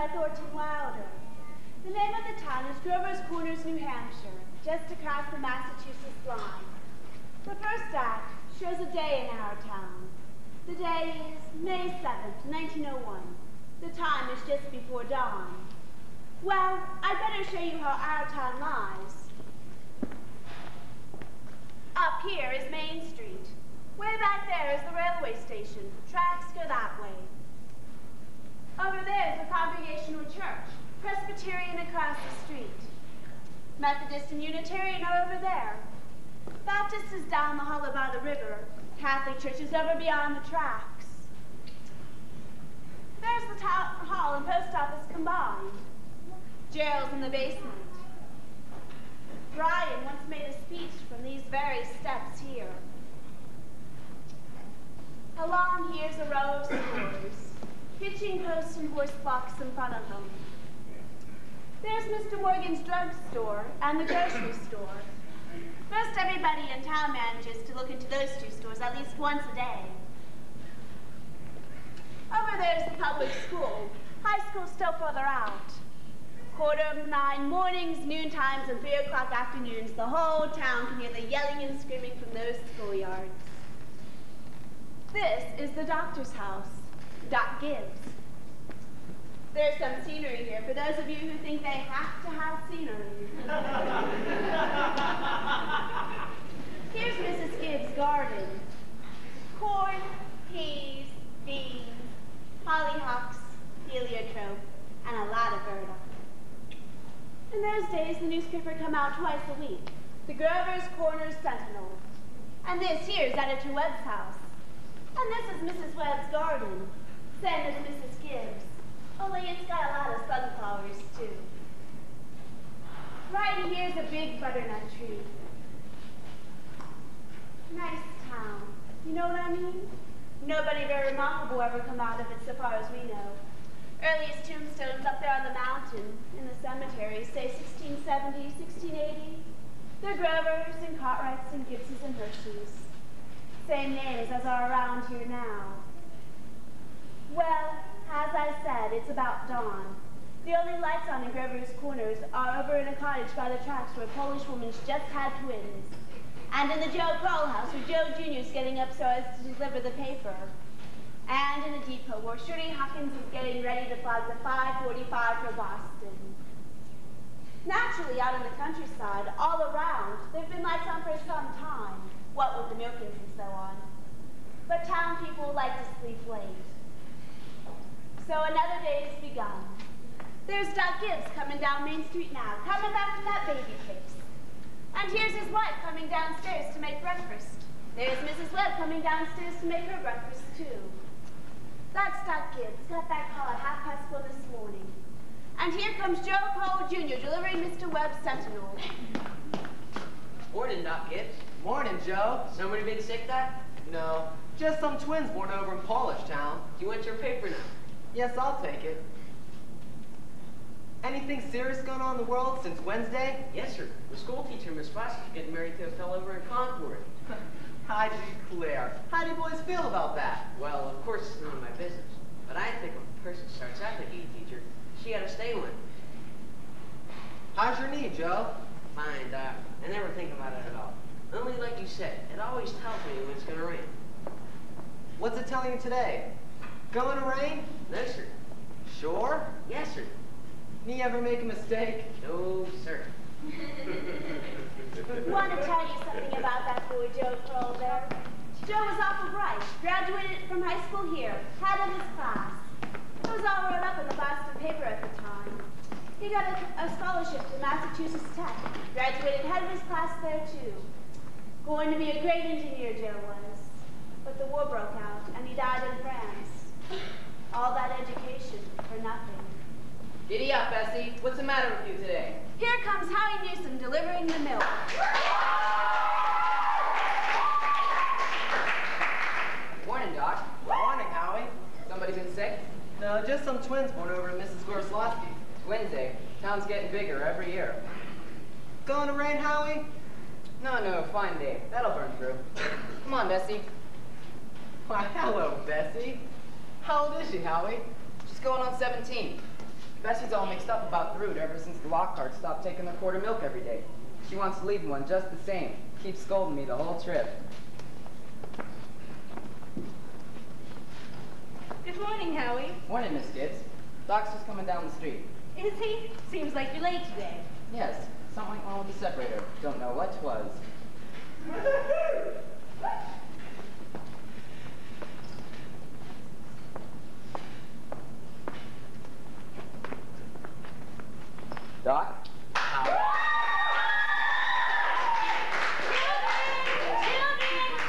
by Thornton Wilder. The name of the town is Grover's Corners, New Hampshire, just across the Massachusetts line. The first act shows a day in our town. The day is May 7th, 1901. The time is just before dawn. Well, I'd better show you how our town lies. Up here is Main Street. Way back there is the railway station. Tracks go that way. Over there is the Congregational Church, Presbyterian across the street. Methodist and Unitarian are over there. Baptist is down the hollow by the river. Catholic Church is over beyond the tracks. There's the town hall and post office combined. Jail's in the basement. Brian once made a speech from these very steps here. Along here's a row of stores, hitching posts and horse blocks in front of them. There's Mr. Morgan's drugstore and the grocery store. Most everybody in town manages to look into those two stores at least once a day. Over there's the public school. High school still further out. 9:15 mornings, noon times, and 3 o'clock afternoons, the whole town can hear the yelling and screaming from those schoolyards. This is the doctor's house, Doc Gibbs. There's some scenery here for those of you who think they have to have scenery. Here's Mrs. Gibbs' garden. Corn, peas, beans, hollyhocks, heliotrope, and a lot of burdock. In those days, the newspaper come out twice a week, the Grover's Corners Sentinel. And this here's Editor Webb's house. And this is Mrs. Webb's garden, same as Mrs. Gibbs, only it's got a lot of sunflowers, too. Right here's a big butternut tree. Nice town, you know what I mean? Nobody very remarkable ever come out of it so far as we know. Earliest tombstones up there on the mountain in the cemetery say 1670, 1680. They're Grovers and Cartwrights and Gibbses and Hersheys. Same names as are around here now. Well, as I said, it's about dawn. The only lights on in Grover's Corners are over in a cottage by the tracks where a Polish woman's just had twins. And in the Joe Kroll house where Joe Jr.'s getting up so as to deliver the paper. And in a depot where Shirley Hawkins is getting ready to fly the 545 for Boston. Naturally, out in the countryside, all around, there have been lights on for some time, what with the milkings and so on. But town people like to sleep late. So another day has begun. There's Doc Gibbs coming down Main Street now, coming back from that baby case. And here's his wife coming downstairs to make breakfast. There's Mrs. Webb coming downstairs to make her breakfast, too. That's Doc Gibbs, got that call at 1:30 this morning. And here comes Joe Cole, Jr., delivering Mr. Webb's Sentinel. Morning, Doc Gibbs. Morning, Joe. Somebody been sick, Doc? No, just some twins born over in Polish Town. Do you want your paper now? Yes, I'll take it. Anything serious going on in the world since Wednesday? Yes, sir. The school teacher, Miss Foss, is getting married to a fellow over in Concord. I declare. How do you boys feel about that? Well, of course, it's none of my business. But I think if a person starts out to be a teacher, she ought to stay one. How's your knee, Joe? Fine, Doc. I never think about it at all. Only like you said, it always tells me when it's going to rain. What's it telling you today? Going to rain? No, sir. Sure? Yes, sir. Knee ever make a mistake? No, sir. Want to tell you something about that boy Joe Kroll there? Joe was awful bright, graduated from high school here, head of his class. It was all wrote up in the Boston paper at the time. He got a scholarship to Massachusetts Tech, graduated head of his class there too. Going to be a great engineer, Joe was. But the war broke out, and he died in France. All that education for nothing. Giddy up, Bessie. What's the matter with you today? Here comes Howie Newsom delivering the milk. Morning, Doc. Morning, Howie. Somebody been sick? No, just some twins born over at Mrs. Gorslowski. Wednesday. Town's getting bigger every year. Going to rain, Howie? No, fine day. That'll burn through. Come on, Bessie. Why, hello, Bessie. How old is she, Howie? She's going on 17. Bessie's all mixed up about the route ever since the Lockhart stopped taking their quart of milk every day. She wants to leave one just the same. Keeps scolding me the whole trip. Good morning, Howie. Morning, Miss Gibbs. Doc's just coming down the street. Is he? Seems like you're late today. Yes, something went wrong with the separator. Don't know what 'twas. Doc? Children!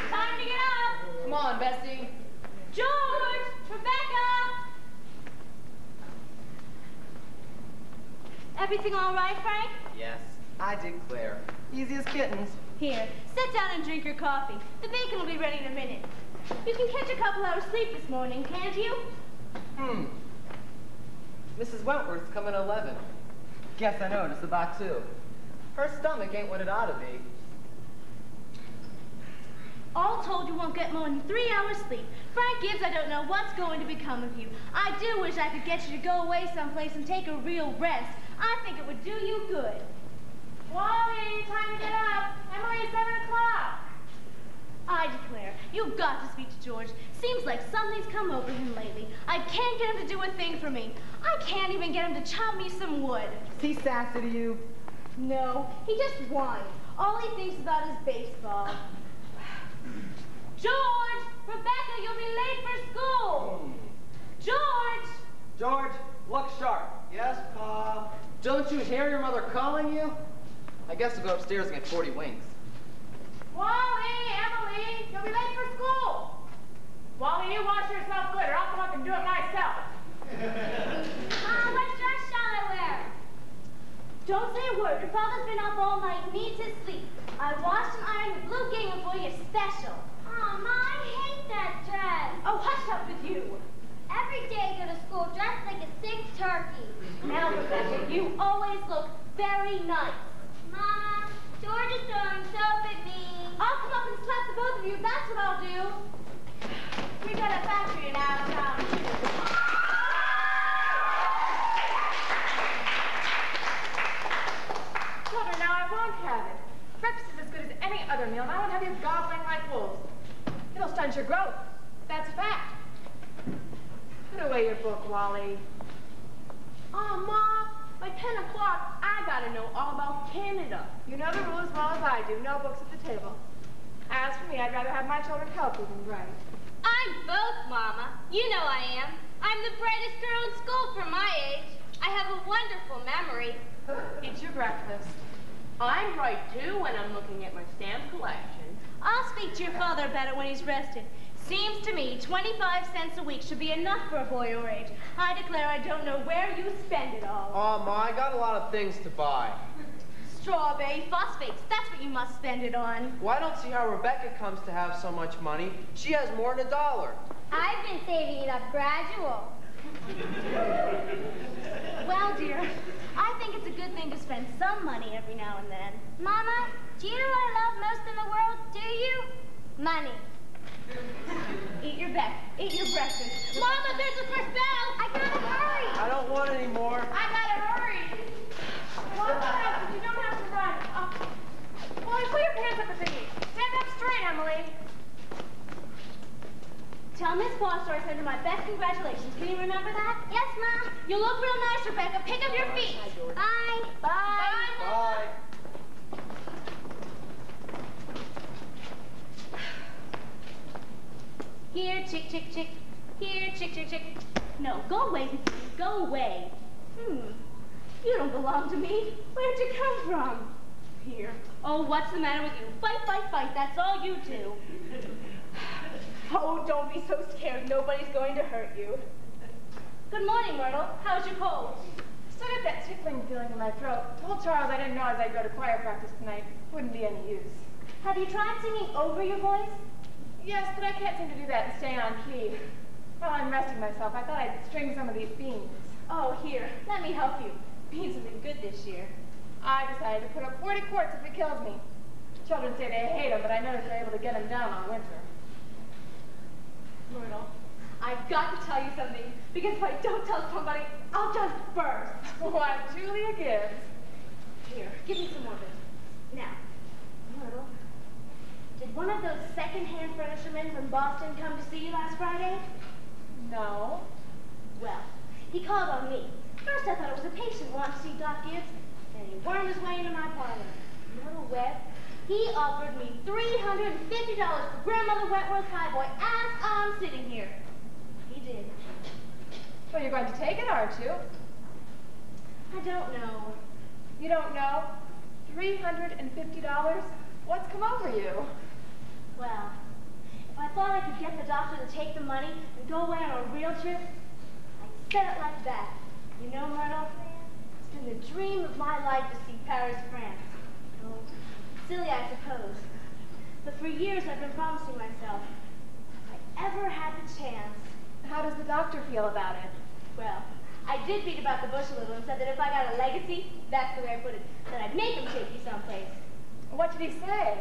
Time to get up! Come on, Bessie. George! Rebecca! Everything all right, Frank? Yes, I declare. Easy as kittens. Here, sit down and drink your coffee. The bacon will be ready in a minute. You can catch a couple hours sleep this morning, can't you? Mrs. Wentworth's coming at 11. Guess I noticed about too. Her stomach ain't what it ought to be. All told, you won't get more than 3 hours sleep. Frank Gibbs, I don't know what's going to become of you. I do wish I could get you to go away someplace and take a real rest. I think it would do you good. Wally, time to get up. Emily, it's 7 o'clock. I declare, you've got to speak to George. Seems like something's come over him lately. I can't get him to do a thing for me. I can't even get him to chop me some wood. Is he sassy to you? No, he just whines. All he thinks about is baseball. George! Rebecca, you'll be late for school! George! George, look sharp. Yes, Pa? Don't you hear your mother calling you? I guess I'll go upstairs and get 40 winks. Wally, Emily, you'll be late for school. Wally, you wash yourself good or I'll come up and do it myself. Mom, what dress shall I wear? Don't say a word. Your father's been up all night, needs his sleep. I washed and ironed the blue gingham for you special. Oh, Mom, I hate that dress. Oh, hush up with you. Every day I go to school dressed like a sick turkey. Now, Rebecca, you always look very nice. Mama, George is throwing soap at me. I'll come up and slap the both of you. That's what I'll do. We got a factory in our town, too. Children, now I won't have it. Breakfast is as good as any other meal, and I won't have you gobbling like wolves. It'll stunt your growth. That's a fact. Put away your book, Wally. Oh, Ma, by 10 o'clock, I gotta know all about Canada. You know the rule as well as I do. No books at the table. As for me, I'd rather have my children healthy than bright. I'm both, Mama. You know I am. I'm the brightest girl in school for my age. I have a wonderful memory. Eat your breakfast. I'm right, too, when I'm looking at my stamp collection. I'll speak to your father about it when he's rested. Seems to me 25 cents a week should be enough for a boy your age. I declare I don't know where you spend it all. Oh, Ma, I got a lot of things to buy. Strawberry phosphates, that's what you must spend it on. Well, I don't see how Rebecca comes to have so much money. She has more than $1. I've been saving it up gradual. Well, dear, I think it's a good thing to spend some money every now and then. Mama, do you know what I love most in the world? Do you? Money. Eat your breakfast. Mama, there's the first bell! I gotta hurry. I don't want any more. I gotta hurry. Walk fast, you don't have to run. Wally, put your pants up a thingy. Stand up straight, Emily. Tell Miss Foster I send her my best congratulations. Can you remember that? Yes, Mom. You look real nice, Rebecca. Pick up your feet. Bye. Bye. Bye. Here, chick, chick, chick. Here, chick, chick, chick. No, go away with you. Go away. You don't belong to me. Where'd you come from? Here. Oh, what's the matter with you? Fight, fight, fight. That's all you do. Oh, don't be so scared. Nobody's going to hurt you. Good morning, Myrtle. How's your cold? Still got that tickling feeling in my throat. Told Charles I didn't know as I'd go to choir practice tonight. Wouldn't be any use. Have you tried singing over your voice? Yes, but I can't seem to do that and stay on key. While I'm resting myself, I thought I'd string some of these beans. Oh, here. Let me help you. Beans have been good this year. I decided to put up 40 quarts if it kills me. Children say they hate them, but I noticed they're able to get them down all winter. Myrtle, I've got to tell you something, because if I don't tell somebody, I'll just burst. Why, Julia Gibbs. Here, give me some more of it. Now, Myrtle, did one of those second-hand furniture men from Boston come to see you last Friday? No. Well, he called on me. First I thought it was a patient wanting to see Doc Gibbs, and he wormed his way into my parlor. Myrtle Webb, he offered me $350 for Grandmother Wentworth's highboy as I'm sitting here. He did. Well, you're going to take it, aren't you? I don't know. You don't know? $350? What's come over you? Well, if I thought I could get the doctor to take the money and go away on a real trip, I'd set it like that. You know, Myrtle, it's been the dream of my life to see Paris, France. Oh, silly, I suppose. But for years I've been promising myself, if I ever had the chance. How does the doctor feel about it? Well, I did beat about the bush a little and said that if I got a legacy, that's the way I put it, that I'd make him take you someplace. What did he say?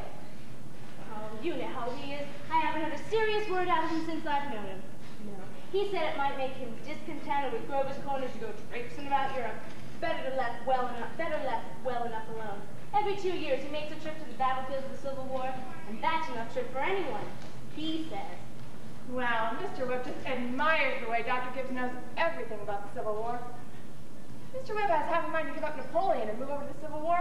Oh, you know how he is. I haven't heard a serious word out of him since I've known him. No. He said it might make him discontented with Grover's Corners to go traipsing about Europe. Better left well enough alone. Every 2 years he makes a trip to the battlefields of the Civil War, and that's enough trip for anyone, he says. Well, Mr. Webb just admires the way Dr. Gibbs knows everything about the Civil War. Mr. Webb has half a mind to give up Napoleon and move over to the Civil War.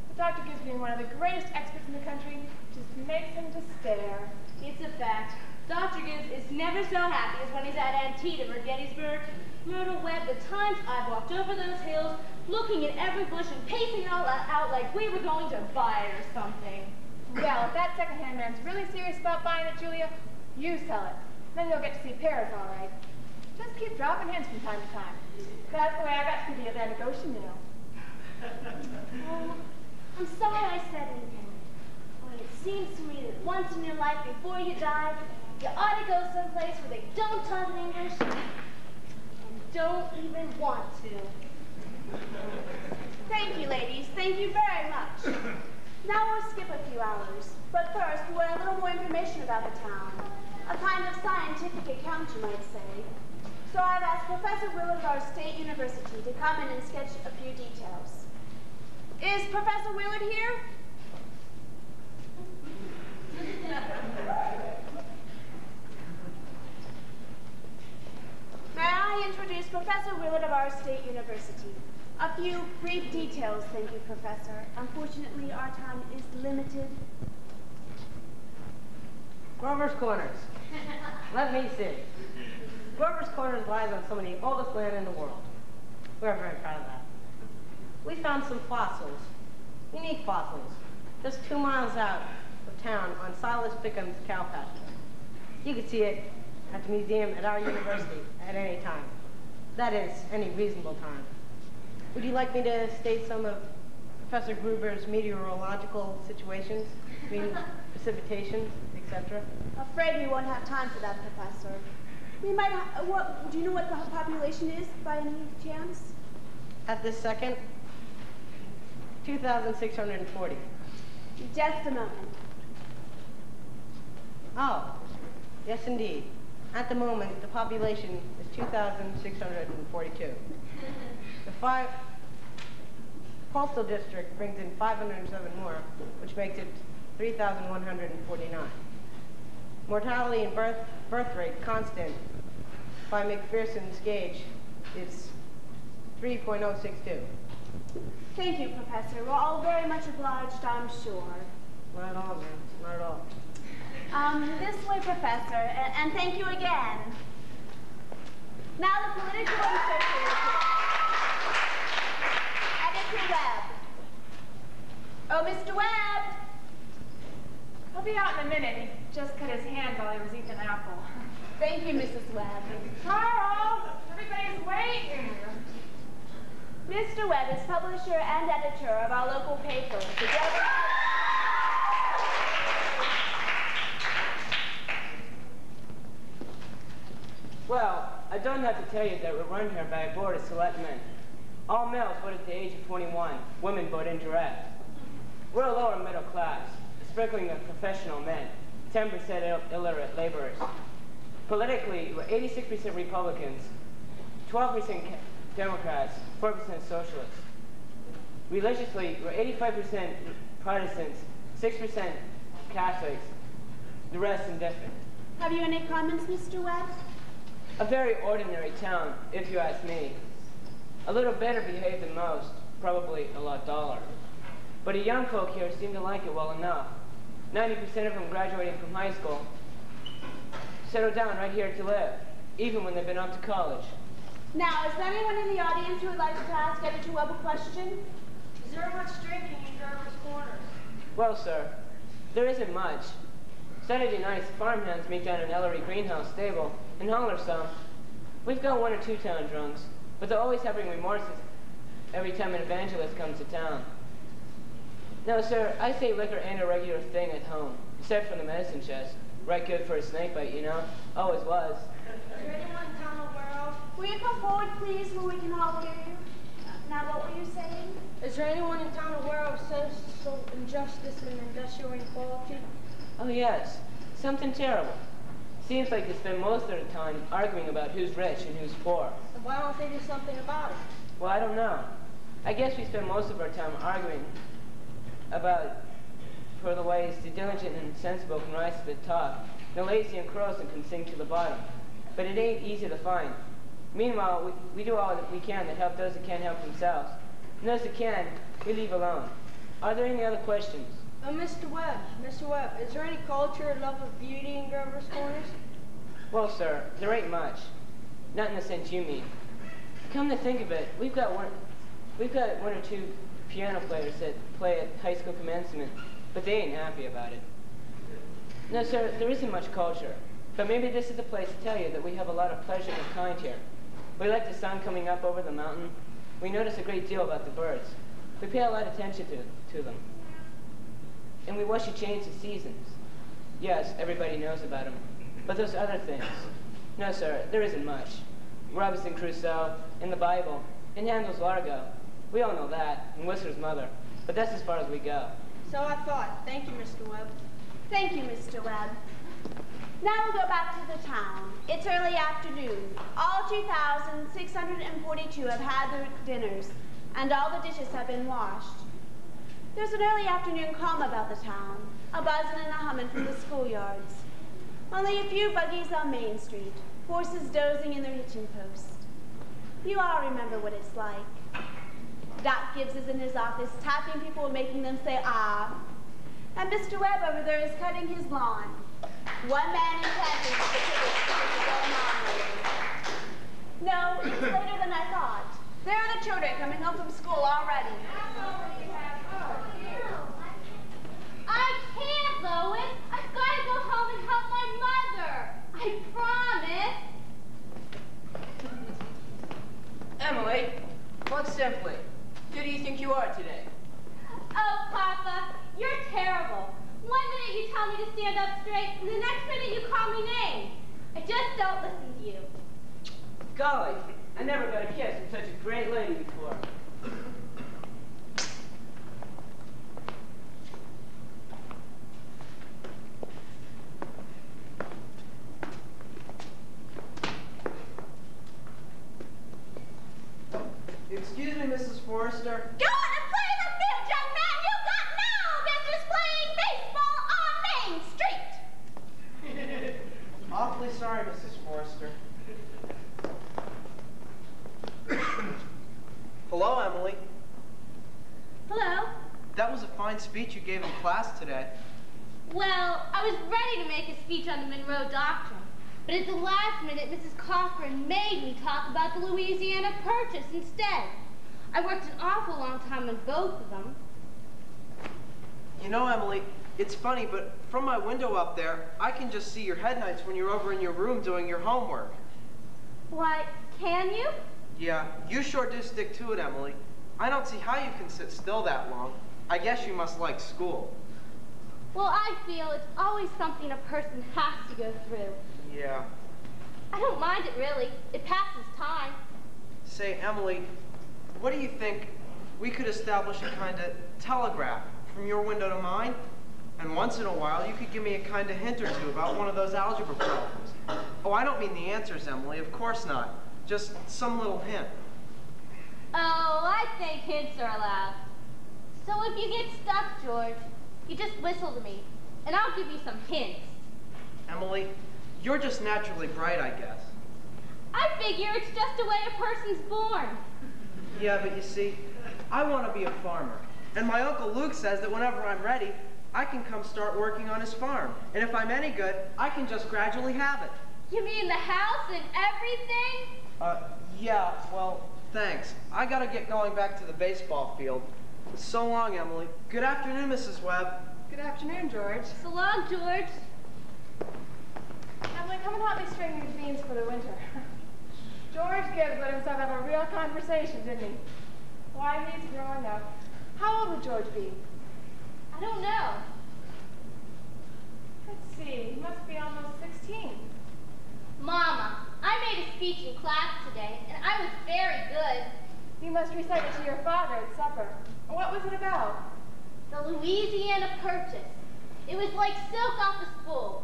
But Dr. Gibbs, being one of the greatest experts in the country, just makes him to stare. It's a fact. Dr. Gibbs is never so happy as when he's at Antietam or Gettysburg. Myrtle Webb, the times I've walked over those hills, looking at every bush and pacing it all out like we were going to buy it or something. Well, if that second-hand man's really serious about buying it, Julia, you sell it. Then you'll get to see Paris, all right. Just keep dropping hints from time to time. That's the way I got to see the Atlantic Ocean, you know. Oh, I'm sorry I said anything. But it seems to me that once in your life before you die, you ought to go someplace where they don't talk English and don't even want to. Thank you, ladies. Thank you very much. Now we'll skip a few hours. But first, we want a little more information about the town. A kind of scientific account, you might say. So I've asked Professor Willard of our State University to come in and sketch a few details. Is Professor Willard here? May I introduce Professor Willard of our State University? A few brief details, thank you, Professor. Unfortunately, our time is limited. Grover's Corners. Let me see. Grover's Corners lies on some of the oldest land in the world. We're very proud of that. We found some fossils, unique fossils, just 2 miles out of town on Silas Bickham's cow pasture. You can see it at the museum at our university at any time. That is, any reasonable time. Would you like me to state some of Professor Gruber's meteorological situations? I mean, precipitation, etc.? Afraid we won't have time for that, Professor. We might. Do you know what the population is by any chance? At this second, 2,640. Just a moment. Oh, yes indeed. At the moment, the population is 2,642. The Postal District brings in 507 more, which makes it 3,149. Mortality and birth rate constant by McPherson's gauge is 3.062. Thank you, Professor. We're all very much obliged, I'm sure. Not at all, man. Not at all. This way, Professor, and thank you again. Now the political research report. Editor Webb. Oh, Mr. Webb! He'll be out in a minute. He just cut his hand while he was eating an apple. Thank you, Mrs. Webb. Carl! Everybody's waiting. Mr. Webb is publisher and editor of our local paper, the Jody. Well, I don't have to tell you that we're run here by a board of selectmen. All males vote at the age of 21. Women vote indirect. We're a lower middle class, a sprinkling of professional men, 10% illiterate laborers. Politically, we're 86% Republicans, 12% Democrats, 4% Socialists. Religiously, we're 85% Protestants, 6% Catholics, the rest indifferent. Have you any comments, Mr. Webb? A very ordinary town, if you ask me. A little better behaved than most, probably a lot duller. But the young folk here seem to like it well enough. 90% of them graduating from high school settled down right here to live, even when they've been up to college. Now, is there anyone in the audience who would like to ask Editor Webb a question? Is there much drinking in Driver's Corners? Well, sir, there isn't much. Saturday nights, farmhands meet down in Ellery Greenhouse stable and holler some. We've got 1 or 2 town drunks, but they're always having remorses every time an evangelist comes to town. No, sir, I say liquor ain't a regular thing at home, except for the medicine chest. Right good for a snake bite, you know? Always was. Is there anyone in town aware of? Will you come forward, please, where we can all hear you? Now, what were you saying? Is there anyone in town aware of social injustice and industrial inequality? Oh, yes. Something terrible. Seems like they spend most of their time arguing about who's rich and who's poor. And why don't they do something about it? Well, I don't know. I guess we spend most of our time arguing about for the ways the diligent and sensible can rise to the top, the lazy and quarrelsome can sink to the bottom. But it ain't easy to find. Meanwhile, we do all that we can to help those that can't help themselves. And those that can, we leave alone. Are there any other questions? Mr. Webb, is there any culture or love of beauty in Driver's Corners? Well, sir, there ain't much. Not in the sense you mean. Come to think of it, we've got one or two piano players that play at high school commencement, but they ain't happy about it. No, sir, there isn't much culture. But maybe this is the place to tell you that we have a lot of pleasure of kind here. We like the sun coming up over the mountain. We notice a great deal about the birds. We pay a lot of attention to them. And we watch you change the seasons. Yes, everybody knows about them. But those other things, no, sir, there isn't much. Robinson Crusoe, in the Bible, in Handel's Largo. We all know that, and Whistler's Mother. But that's as far as we go. So I thought. Thank you, Mr. Webb. Thank you, Mr. Webb. Now we'll go back to the town. It's early afternoon. All 2,642 have had their dinners, and all the dishes have been washed. There's an early afternoon calm about the town, a buzzing and a humming from the schoolyards. Only a few buggies on Main Street, horses dozing in their hitching post. You all remember what it's like. Doc Gibbs is in his office, tapping people and making them say, ah. And Mr. Webb over there is cutting his lawn. One man in Kansas with the tickets to go on. No, it's later than I thought. There are the children coming home from school already. I can't, Lois. I've got to go home and help my mother. I promise. Emily, quite simply, who do you think you are today? Oh, Papa, you're terrible. One minute you tell me to stand up straight, and the next minute you call me names. I just don't listen to you. Golly, I never got a kiss from such a great lady before. Excuse me, Mrs. Forrester. Go on and play the field, young man. You've got no business playing baseball on Main Street. Awfully sorry, Mrs. Forrester. Hello, Emily. Hello? That was a fine speech you gave in class today. Well, I was ready to make a speech on the Monroe Doctrine, but at the last minute, Mrs. Cochran made me talk about the Louisiana Purchase instead. I worked an awful long time on both of them. You know, Emily, it's funny, but from my window up there, I can just see your headlights when you're over in your room doing your homework. Why, can you? Yeah, you sure do stick to it, Emily. I don't see how you can sit still that long. I guess you must like school. Well, I feel it's always something a person has to go through. Yeah. I don't mind it, really. It passes time. Say, Emily, what do you think we could establish a kind of telegraph from your window to mine? And once in a while, you could give me a kind of hint or two about one of those algebra problems. Oh, I don't mean the answers, Emily. Of course not. Just some little hint. Oh, I think hints are allowed. So if you get stuck, George, you just whistle to me, and I'll give you some hints. Emily, you're just naturally bright, I guess. I figure it's just the way a person's born. Yeah, but you see, I want to be a farmer. And my Uncle Luke says that whenever I'm ready, I can come start working on his farm. And if I'm any good, I can just gradually have it. You mean the house and everything? Yeah, well, thanks. I gotta get going back to the baseball field. So long, Emily. Good afternoon, Mrs. Webb. Good afternoon, George. So long, George. Emily, come and help me string these beans for the winter. George Gibbs let himself have a real conversation, didn't he? Why, he's growing up. How old would George be? I don't know. Let's see, he must be almost 16. Mama, I made a speech in class today, and I was very good. You must recite it to your father at supper. What was it about? The Louisiana Purchase. It was like silk off a spool.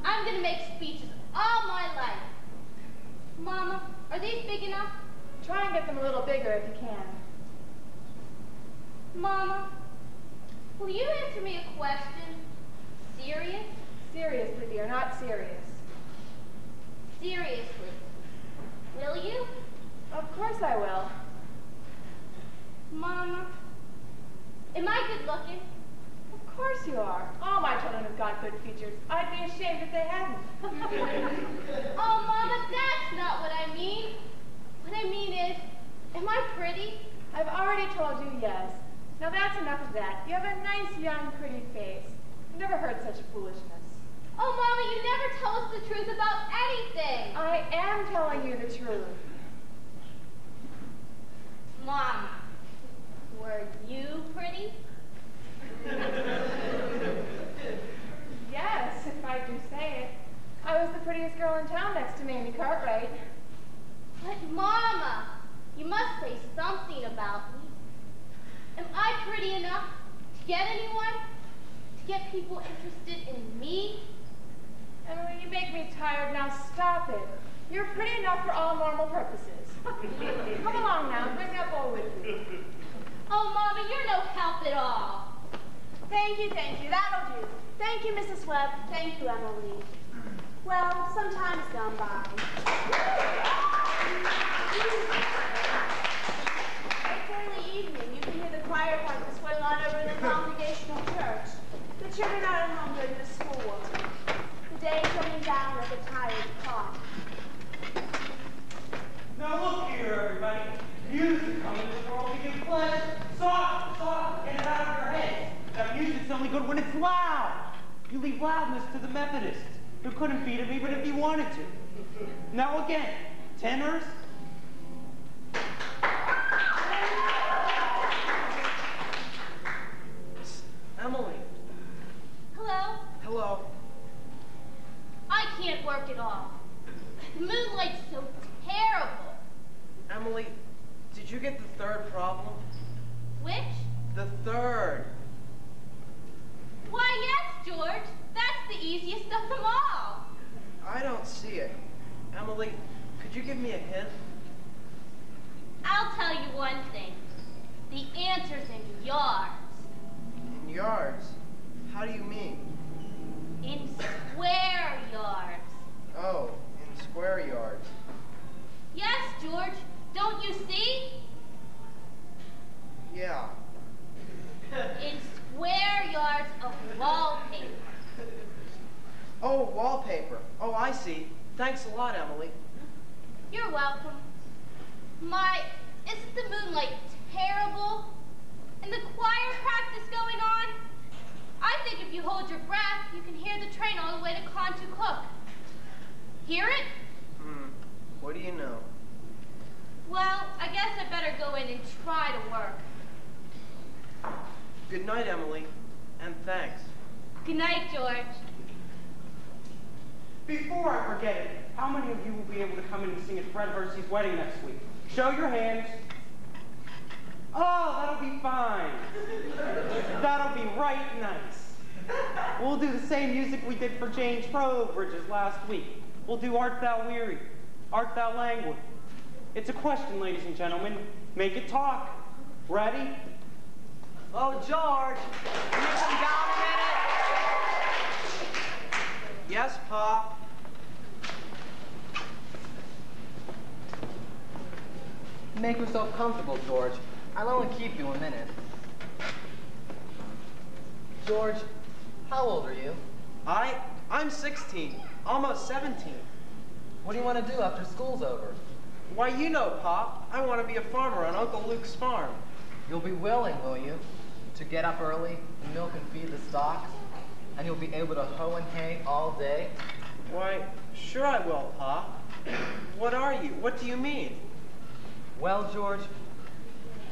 I'm going to make speeches all my life. Mama, are these big enough? Try and get them a little bigger if you can. Mama, will you answer me a question? Serious? Seriously, dear, not serious. Seriously. Will you? Of course I will. Mama, am I good looking? Of course you are. All my children have got good features. I'd be ashamed if they hadn't. Oh, Mama, that's not what I mean. What I mean is, am I pretty? I've already told you yes. Now that's enough of that. You have a nice, young, pretty face. I've never heard such foolishness. Oh, Mama, you never tell us the truth about anything. I am telling you the truth. Mama, were you pretty? Yes, if I do say it. I was the prettiest girl in town next to Mamie Cartwright. But, Mama, you must say something about me. Am I pretty enough to get anyone? To get people interested in me? Emily, you make me tired. Now stop it. You're pretty enough for all normal purposes. Come along now. Bring that bowl with you. Oh, Mama, you're no help at all. Thank you, that'll do. Thank you, Mrs. Webb. Thank you, Emily. Well, some time's gone by. It's early evening. You can hear the choir practice going on over in the Congregational Church. The children are at home doing the schoolwork. The day coming down like a tired clock. Now look here, everybody. Music comes in this world to give pleasure. Soft, get it out of your heads. That music's only good when it's loud. You leave loudness to the Methodists, who couldn't beat them even if he wanted to. Now again, tenors. Emily. Hello? Hello. I can't work at all. The moonlight's so terrible. Emily, did you get the third problem? Which? The third. Why, yes, George. That's the easiest of them all. I don't see it. Emily, could you give me a hint? I'll tell you one thing. The answer's in yards. In yards? How do you mean? In square yards. Oh, in square yards. Yes, George. Don't you see? Yeah. In square yards of wallpaper. Oh, wallpaper. Oh, I see. Thanks a lot, Emily. You're welcome. Isn't the moonlight terrible? And the choir practice going on? I think if you hold your breath, you can hear the train all the way to Contucook. Hear it? What do you know? Well, I guess I better go in and try to work. Good night, Emily, and thanks. Good night, George. Before I forget it, how many of you will be able to come in and sing at Fred Hersey's wedding next week? Show your hands. Oh, that'll be fine. That'll be right nice. We'll do the same music we did for James Trowbridge's last week. We'll do Art Thou Weary, Art Thou Languid. It's a question, ladies and gentlemen. Make it talk. Ready? Oh, George, can you come down a minute? Yes, Pa. Make yourself comfortable, George. I'll only keep you a minute. George, how old are you? I'm 16, almost 17. What do you want to do after school's over? Why, you know, Pa, I want to be a farmer on Uncle Luke's farm. You'll be willing, will you, to get up early and milk and feed the stocks? And you'll be able to hoe and hay all day? Why, sure I will, Pa. What are you? What do you mean? Well, George,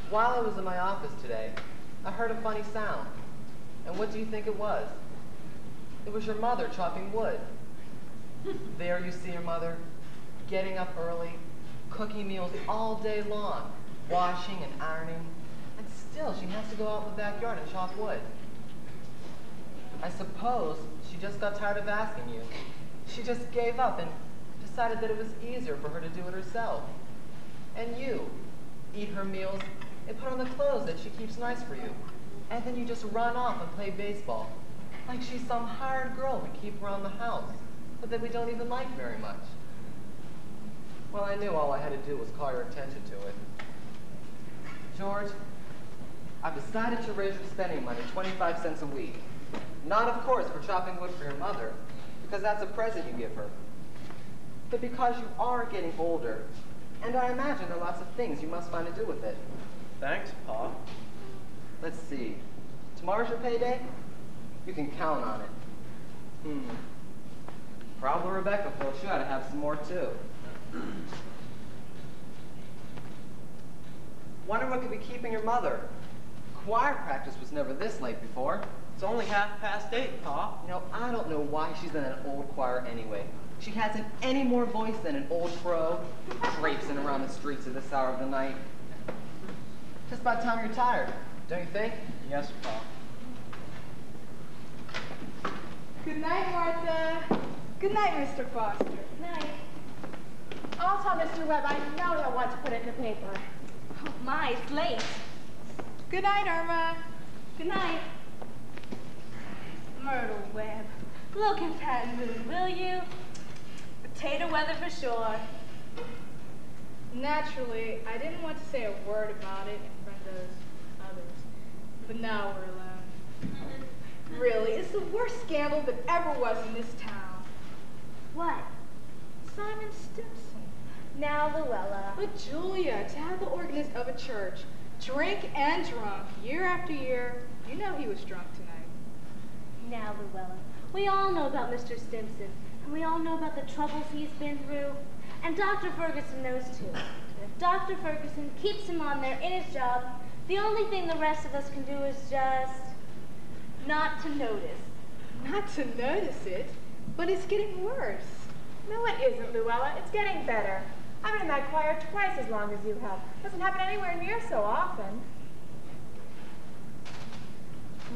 while I was in my office today, I heard a funny sound. And what do you think it was? It was your mother chopping wood. There you see your mother, getting up early, cooking meals all day long, washing and ironing, and still she has to go out in the backyard and chop wood. I suppose she just got tired of asking you. She just gave up and decided that it was easier for her to do it herself. And you eat her meals and put on the clothes that she keeps nice for you. And then you just run off and play baseball, like she's some hired girl we keep around the house, but that we don't even like very much. Well, I knew all I had to do was call your attention to it. George, I've decided to raise your spending money 25 cents a week. Not, of course, for chopping wood for your mother, because that's a present you give her, but because you are getting older, and I imagine there are lots of things you must find to do with it. Thanks, Pa. Let's see. Tomorrow's your payday? You can count on it. Probably Rebecca feels she ought to have some more, too. Wonder what could be keeping your mother. Choir practice was never this late before. It's only 8:30, Pa. You know, I don't know why she's in an old choir anyway. She hasn't any more voice than an old crow, traipsing around the streets at this hour of the night. Just about time you're tired, don't you think? Yes, Pa. Good night, Martha. Good night, Mr. Foster. Good night. I'll tell Mr. Webb I know he'll want to put it in the paper. Oh my, it's late. Good night, Irma. Good night. Myrtle Webb, look at that moon, will you? Potato weather for sure. Naturally, I didn't want to say a word about it in front of those others. But now we're alone. Really, it's the worst scandal that ever was in this town. What? Simon Stimson. Now, Luella. But Julia, to have the organist of a church drink and drunk year after year, you know he was drunk tonight. Now, Luella, we all know about Mr. Stimson, and we all know about the troubles he's been through, and Dr. Ferguson knows too. And if Dr. Ferguson keeps him on there in his job, the only thing the rest of us can do is just not to notice. Not to notice it, but it's getting worse. No, it isn't, Luella. It's getting better. I've been in that choir twice as long as you have. Doesn't happen anywhere near so often.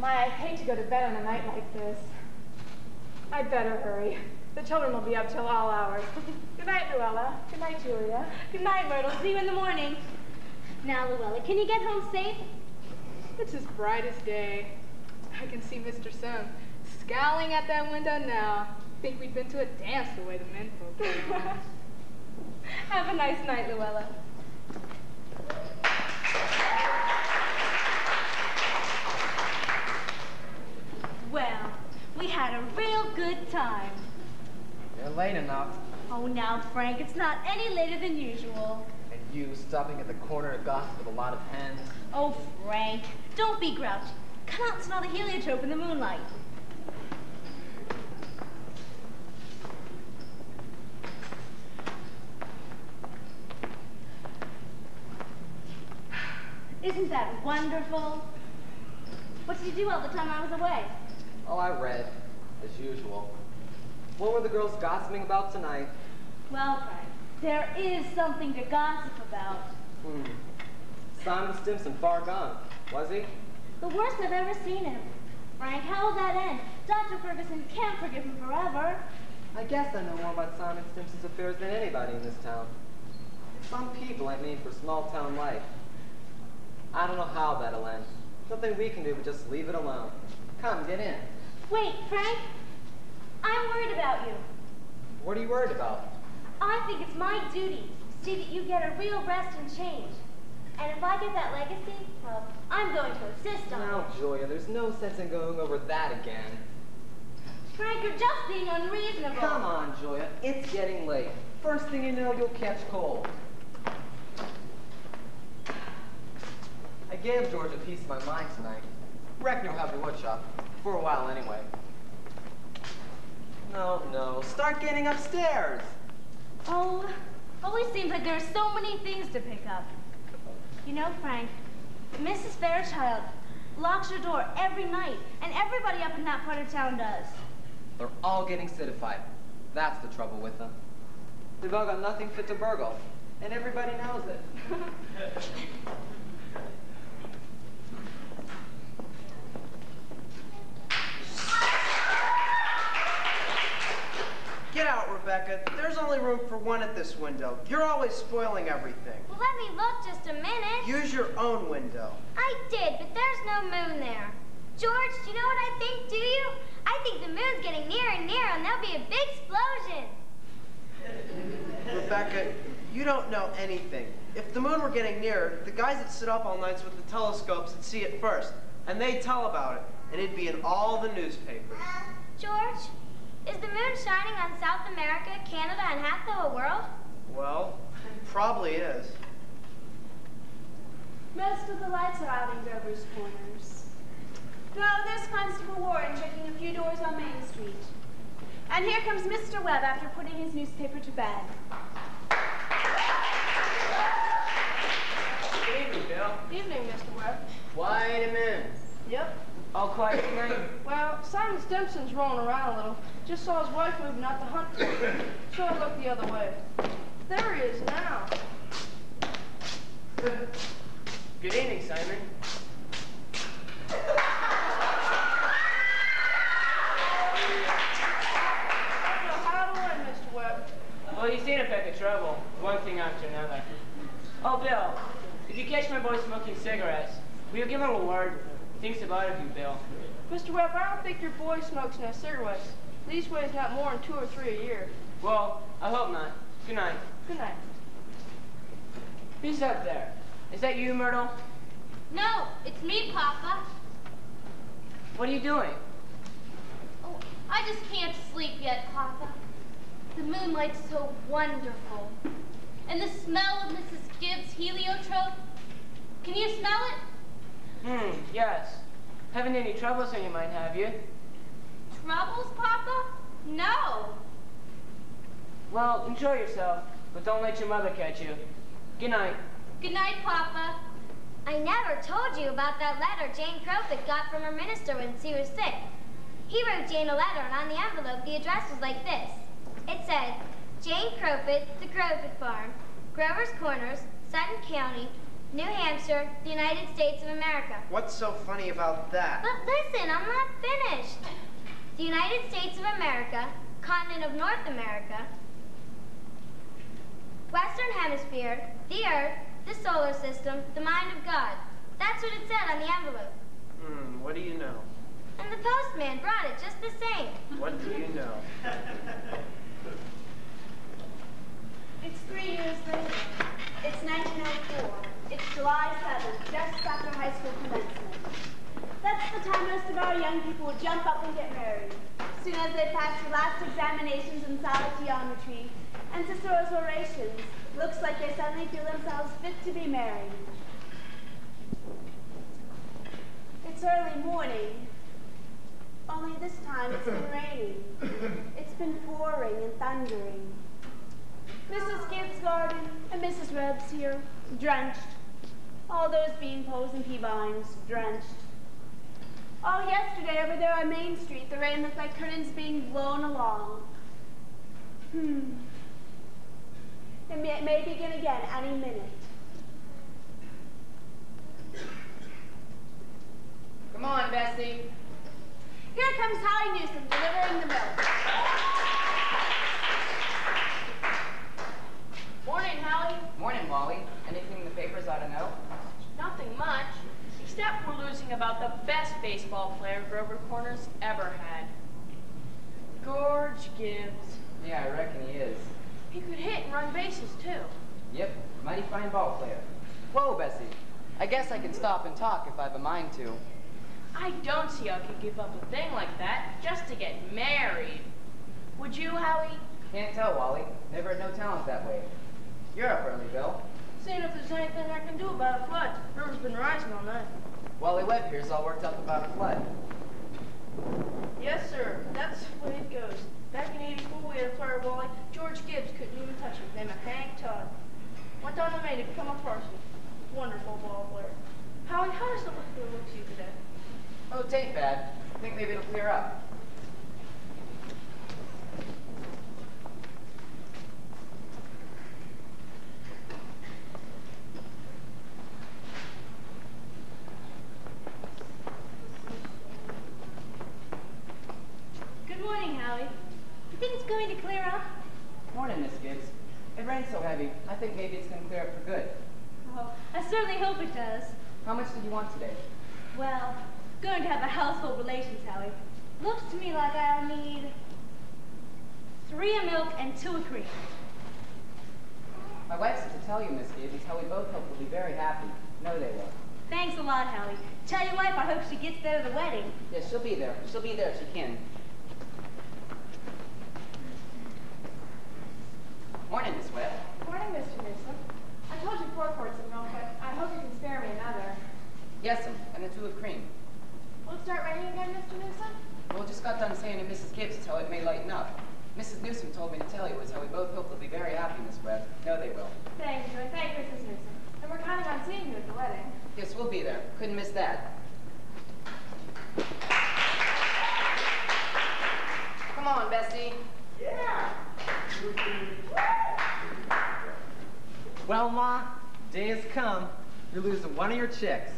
My, I'd hate to go to bed on a night like this. I'd better hurry. The children will be up till all hours. Good night, Luella. Good night, Julia. Good night, Myrtle. See you in the morning. Now, Luella, can you get home safe? It's as bright as day. I can see Mr. Sim scowling at that window now. Think we'd been to a dance the way the men folk came on. Have a nice night, Luella. Well, we had a real good time. You're late enough. Oh, now, Frank, it's not any later than usual. And you stopping at the corner to gossip with a lot of hens. Oh, Frank, don't be grouchy. Come out and smell the heliotrope in the moonlight. Isn't that wonderful? What did you do all the time I was away? Oh, I read, as usual. What were the girls gossiping about tonight? Well, Frank, there is something to gossip about. Simon Stimson far gone, was he? The worst I've ever seen him. Frank, how will that end? Dr. Ferguson can't forgive him forever. I guess I know more about Simon Stimson's affairs than anybody in this town. Some people ain't made for small town life. I don't know how that'll end. Nothing we can do but just leave it alone. Come, get in. Wait, Frank. I'm worried about you. What are you worried about? I think it's my duty to see that you get a real rest and change. And if I get that legacy, well, I'm going to insist on it. Now, Julia, there's no sense in going over that again. Frank, you're just being unreasonable. Come on, Julia. It's getting late. First thing you know, you'll catch cold. I gave George a piece of my mind tonight. Reckon he'll have the wood shop. For a while, anyway. No. Start getting upstairs. Oh, always seems like there are so many things to pick up. You know, Frank, Mrs. Fairchild locks her door every night, and everybody up in that part of town does. They're all getting citified. That's the trouble with them. They've all got nothing fit to burgle, and everybody knows it. Get out, Rebecca. There's only room for one at this window. You're always spoiling everything. Well, let me look just a minute. Use your own window. I did, but there's no moon there. George, do you know what I think, do you? I think the moon's getting nearer and nearer, and there'll be a big explosion. Rebecca, you don't know anything. If the moon were getting nearer, the guys that sit up all nights with the telescopes would see it first, and they'd tell about it, and it'd be in all the newspapers. George, is the moon shining on South America, Canada, and half the whole world? Well, it probably is. Most of the lights are out in Grover's Corners. No, there's Constable Warren checking a few doors on Main Street. And here comes Mr. Webb after putting his newspaper to bed. Good evening, Bill. Evening, Mr. Webb. Wait a minute. Yep. All quiet tonight? Well, Simon Stimson's rolling around a little. Just saw his wife moving out to hunt for him. So I looked the other way. There he is now. Good evening, Simon. How do I, Mr. Webb? Well, you seem a peck of trouble, one thing after another. Oh, Bill, if you catch my boy smoking cigarettes, will you give him a word? He thinks about it of you, Bill. Mr. Webb, I don't think your boy smokes no cigarettes. Leastways not more than 2 or 3 a year. Well, I hope not. Good night. Good night. Who's up there? Is that you, Myrtle? No, it's me, Papa. What are you doing? Oh, I just can't sleep yet, Papa. The moonlight's so wonderful. And the smell of Mrs. Gibbs' heliotrope. Can you smell it? Yes. Having any troubles on your mind, have you? Troubles, Papa? No. Well, enjoy yourself, but don't let your mother catch you. Good night. Good night, Papa. I never told you about that letter Jane Crofit got from her minister when she was sick. He wrote Jane a letter, and on the envelope, the address was like this. It said, Jane Crofit, the Crofit Farm, Grover's Corners, Sutton County, New Hampshire, the United States of America. What's so funny about that? But listen, I'm not finished. The United States of America, continent of North America, Western Hemisphere, the Earth, the solar system, the mind of God. That's what it said on the envelope. What do you know? And the postman brought it just the same. What do you know? It's 3 years later. It's 1904. It's July 7th, just after high school commencement. That's the time most of our young people would jump up and get married. As soon as they pass the last examinations in solid geometry and Cicero's orations, looks like they suddenly feel themselves fit to be married. It's early morning, only this time it's been raining. It's been pouring and thundering. Mrs. Gibbs' garden and Mrs. Webb's here, drenched. All those bean poles and pea vines, drenched. All yesterday over there on Main Street, the rain looked like curtains being blown along. It may begin again any minute. Come on, Bessie. Here comes Howie Newsom delivering the milk. Morning, Howie. Morning, Molly. Anything in the papers I ought to know? Nothing much, except we're losing about the best baseball player Grover Corners ever had. George Gibbs. Yeah, I reckon he is. He could hit and run bases, too. Yep, mighty fine ball player. Whoa, Bessie. I guess I can stop and talk if I have a mind to. I don't see how he could give up a thing like that just to get married. Would you, Howie? Can't tell, Wally. Never had no talent that way. You're up early, Bill. Seeing if there's anything I can do about a flood. River's been rising all night. Wally Webb here's all worked up about a flood. Yes, sir. That's the way it goes. Back in '84, we had a player, Wally. George Gibbs couldn't even touch him. Named Hank Todd. Went down to Maine to become a parson. Wonderful ball player. Howie, how does the weather look to you today? Oh, it ain't bad. I think maybe it'll clear up. Good morning, Howie. You think it's going to clear up? Morning, Miss Gibbs. It rained so heavy, I think maybe it's going to clear up for good. Oh, I certainly hope it does. How much did you want today? Well, going to have a household relations, Howie. Looks to me like I'll need 3 of milk and 2 of cream. My wife said to tell you, Miss Gibbs, how we both hope will be very happy. No, they will. Thanks a lot, Howie. Tell your wife I hope she gets there to the wedding. Yes, she'll be there. She'll be there if she can. Morning, Miss Webb. Morning, Mr. Newsom. I told you 4 quarts of milk, but I hope you can spare me another. Yes'm, and the 2 of cream. Will it start raining again, Mr. Newsom? Well, just got done saying to Mrs. Gibbs how it may lighten up. Mrs. Newsom told me to tell you is how we both hope they'll be very happy, Miss Webb. No, they will. Thank you, and thank Mrs. Newsom. And we're counting on seeing you at the wedding. Yes, we'll be there. Couldn't miss that. Come on, Bessie. Yeah! Well, Ma, day has come. You're losing one of your chicks.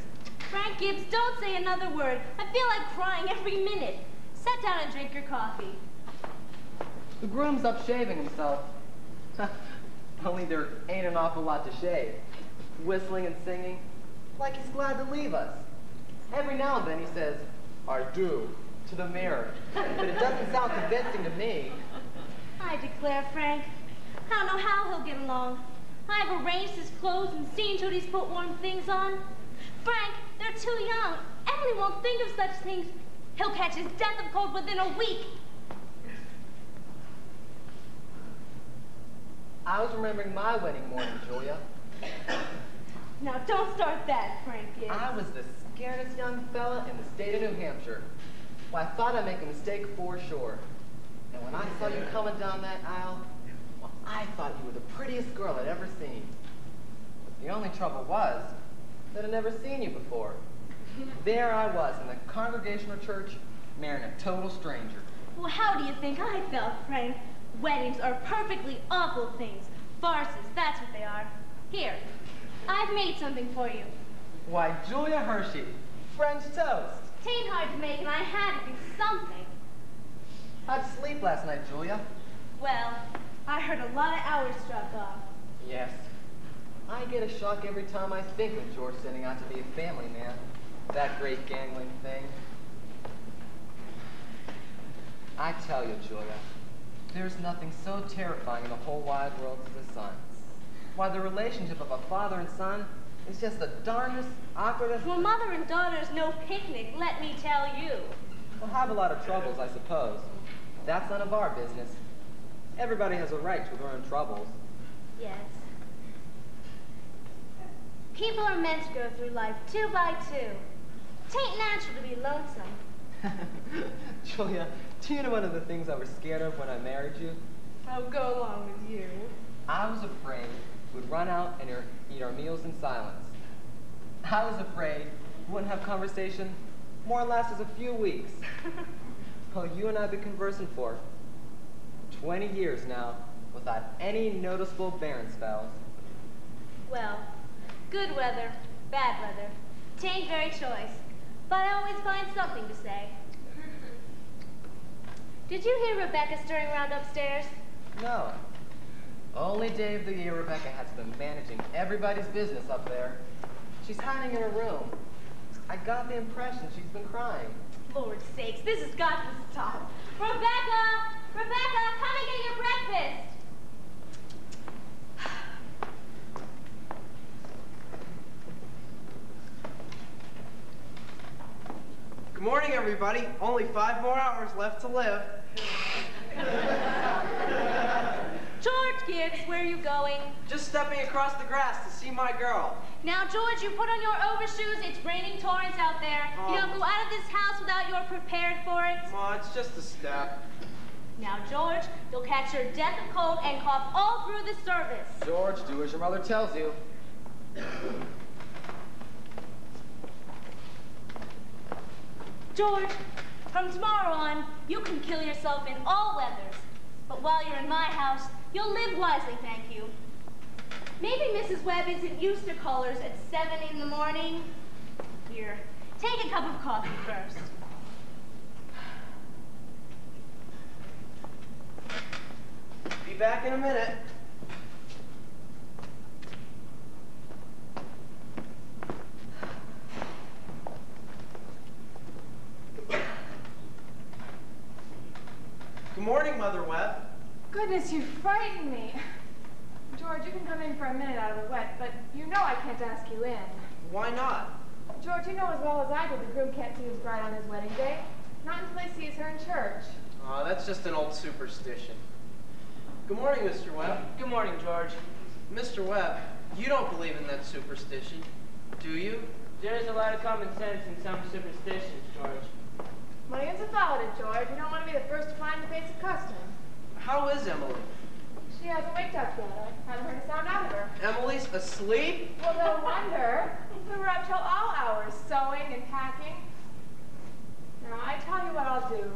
Frank Gibbs, don't say another word. I feel like crying every minute. Sit down and drink your coffee. The groom's up shaving himself. Only there ain't an awful lot to shave. Whistling and singing, like he's glad to leave us. Every now and then he says, "I do," to the mirror. But it doesn't sound convincing to me. I declare, Frank, I don't know how he'll get along. I've arranged his clothes and seen Jody's put warm things on. Frank, they're too young. Emily won't think of such things. He'll catch his death of cold within a week. I was remembering my wedding morning, Julia. Now, don't start that, Frank Gibbs. I was the scaredest young fella in the state of New Hampshire. Well, I thought I'd make a mistake for sure. And when I saw you coming down that aisle, well, I thought you were the prettiest girl I'd ever seen. The only trouble was that I'd never seen you before. There I was in the Congregational Church, marrying a total stranger. Well, how do you think I felt, Frank? Weddings are perfectly awful things. Farces, that's what they are. Here, I've made something for you. Why, Julia Hershey, French toast. Tain't hard to make, and I had to do something. How'd you sleep last night, Julia? Well, I heard a lot of hours struck off. Yes. I get a shock every time I think of George setting out to be a family man. That great gangling thing. I tell you, Julia, there's nothing so terrifying in the whole wide world as the son. Why, the relationship of a father and son is just the darndest, awkwardest... Well, mother and daughter's no picnic, let me tell you. We'll have a lot of troubles, I suppose. That's none of our business. Everybody has a right to their own troubles. Yes. People are meant to go through life 2 by 2. Tain't natural to be lonesome. Julia, do you know one of the things I was scared of when I married you? I'll go along with you. I was afraid we'd run out and eat our meals in silence. I was afraid we wouldn't have conversation more or less as a few weeks. Well, you and I have been conversing for 20 years now without any noticeable barren spells. Well, good weather, bad weather. Tain't very choice, but I always find something to say. Did you hear Rebecca stirring around upstairs? No. Only day of the year Rebecca has been managing everybody's business up there. She's hiding in her room. I got the impression she's been crying. Lord's sakes, this has got to stop. Rebecca! Rebecca, come and get your breakfast! Good morning, everybody. Only 5 more hours left to live. George Gibbs, where are you going? Just stepping across the grass to see my girl. Now, George, you put on your overshoes. It's raining torrents out there. You don't go out of this house without you're prepared for it. Oh, it's just a step. Now, George, you'll catch your death of cold and cough all through the service. George, do as your mother tells you. George, from tomorrow on, you can kill yourself in all weathers. But while you're in my house, you'll live wisely, thank you. Maybe Mrs. Webb isn't used to callers at 7 in the morning. Here, take a cup of coffee first. Be back in a minute. Good morning, Mother Webb. Goodness, you frightened me. George, you can come in for a minute out of the wet, but you know I can't ask you in. Why not? George, you know as well as I do the groom can't see his bride on his wedding day. Not until he sees her in church. Oh, that's just an old superstition. Good morning, Mr. Webb. Good morning, George. Mr. Webb, you don't believe in that superstition, do you? There is a lot of common sense in some superstitions, George. Millions have followed it, George. You don't want to be the first to find the face of custom. How is Emily? She hasn't waked up yet. I haven't heard a sound out of her. Emily's asleep? Well, no wonder. We were up till all hours, sewing and packing. Now, I tell you what I'll do.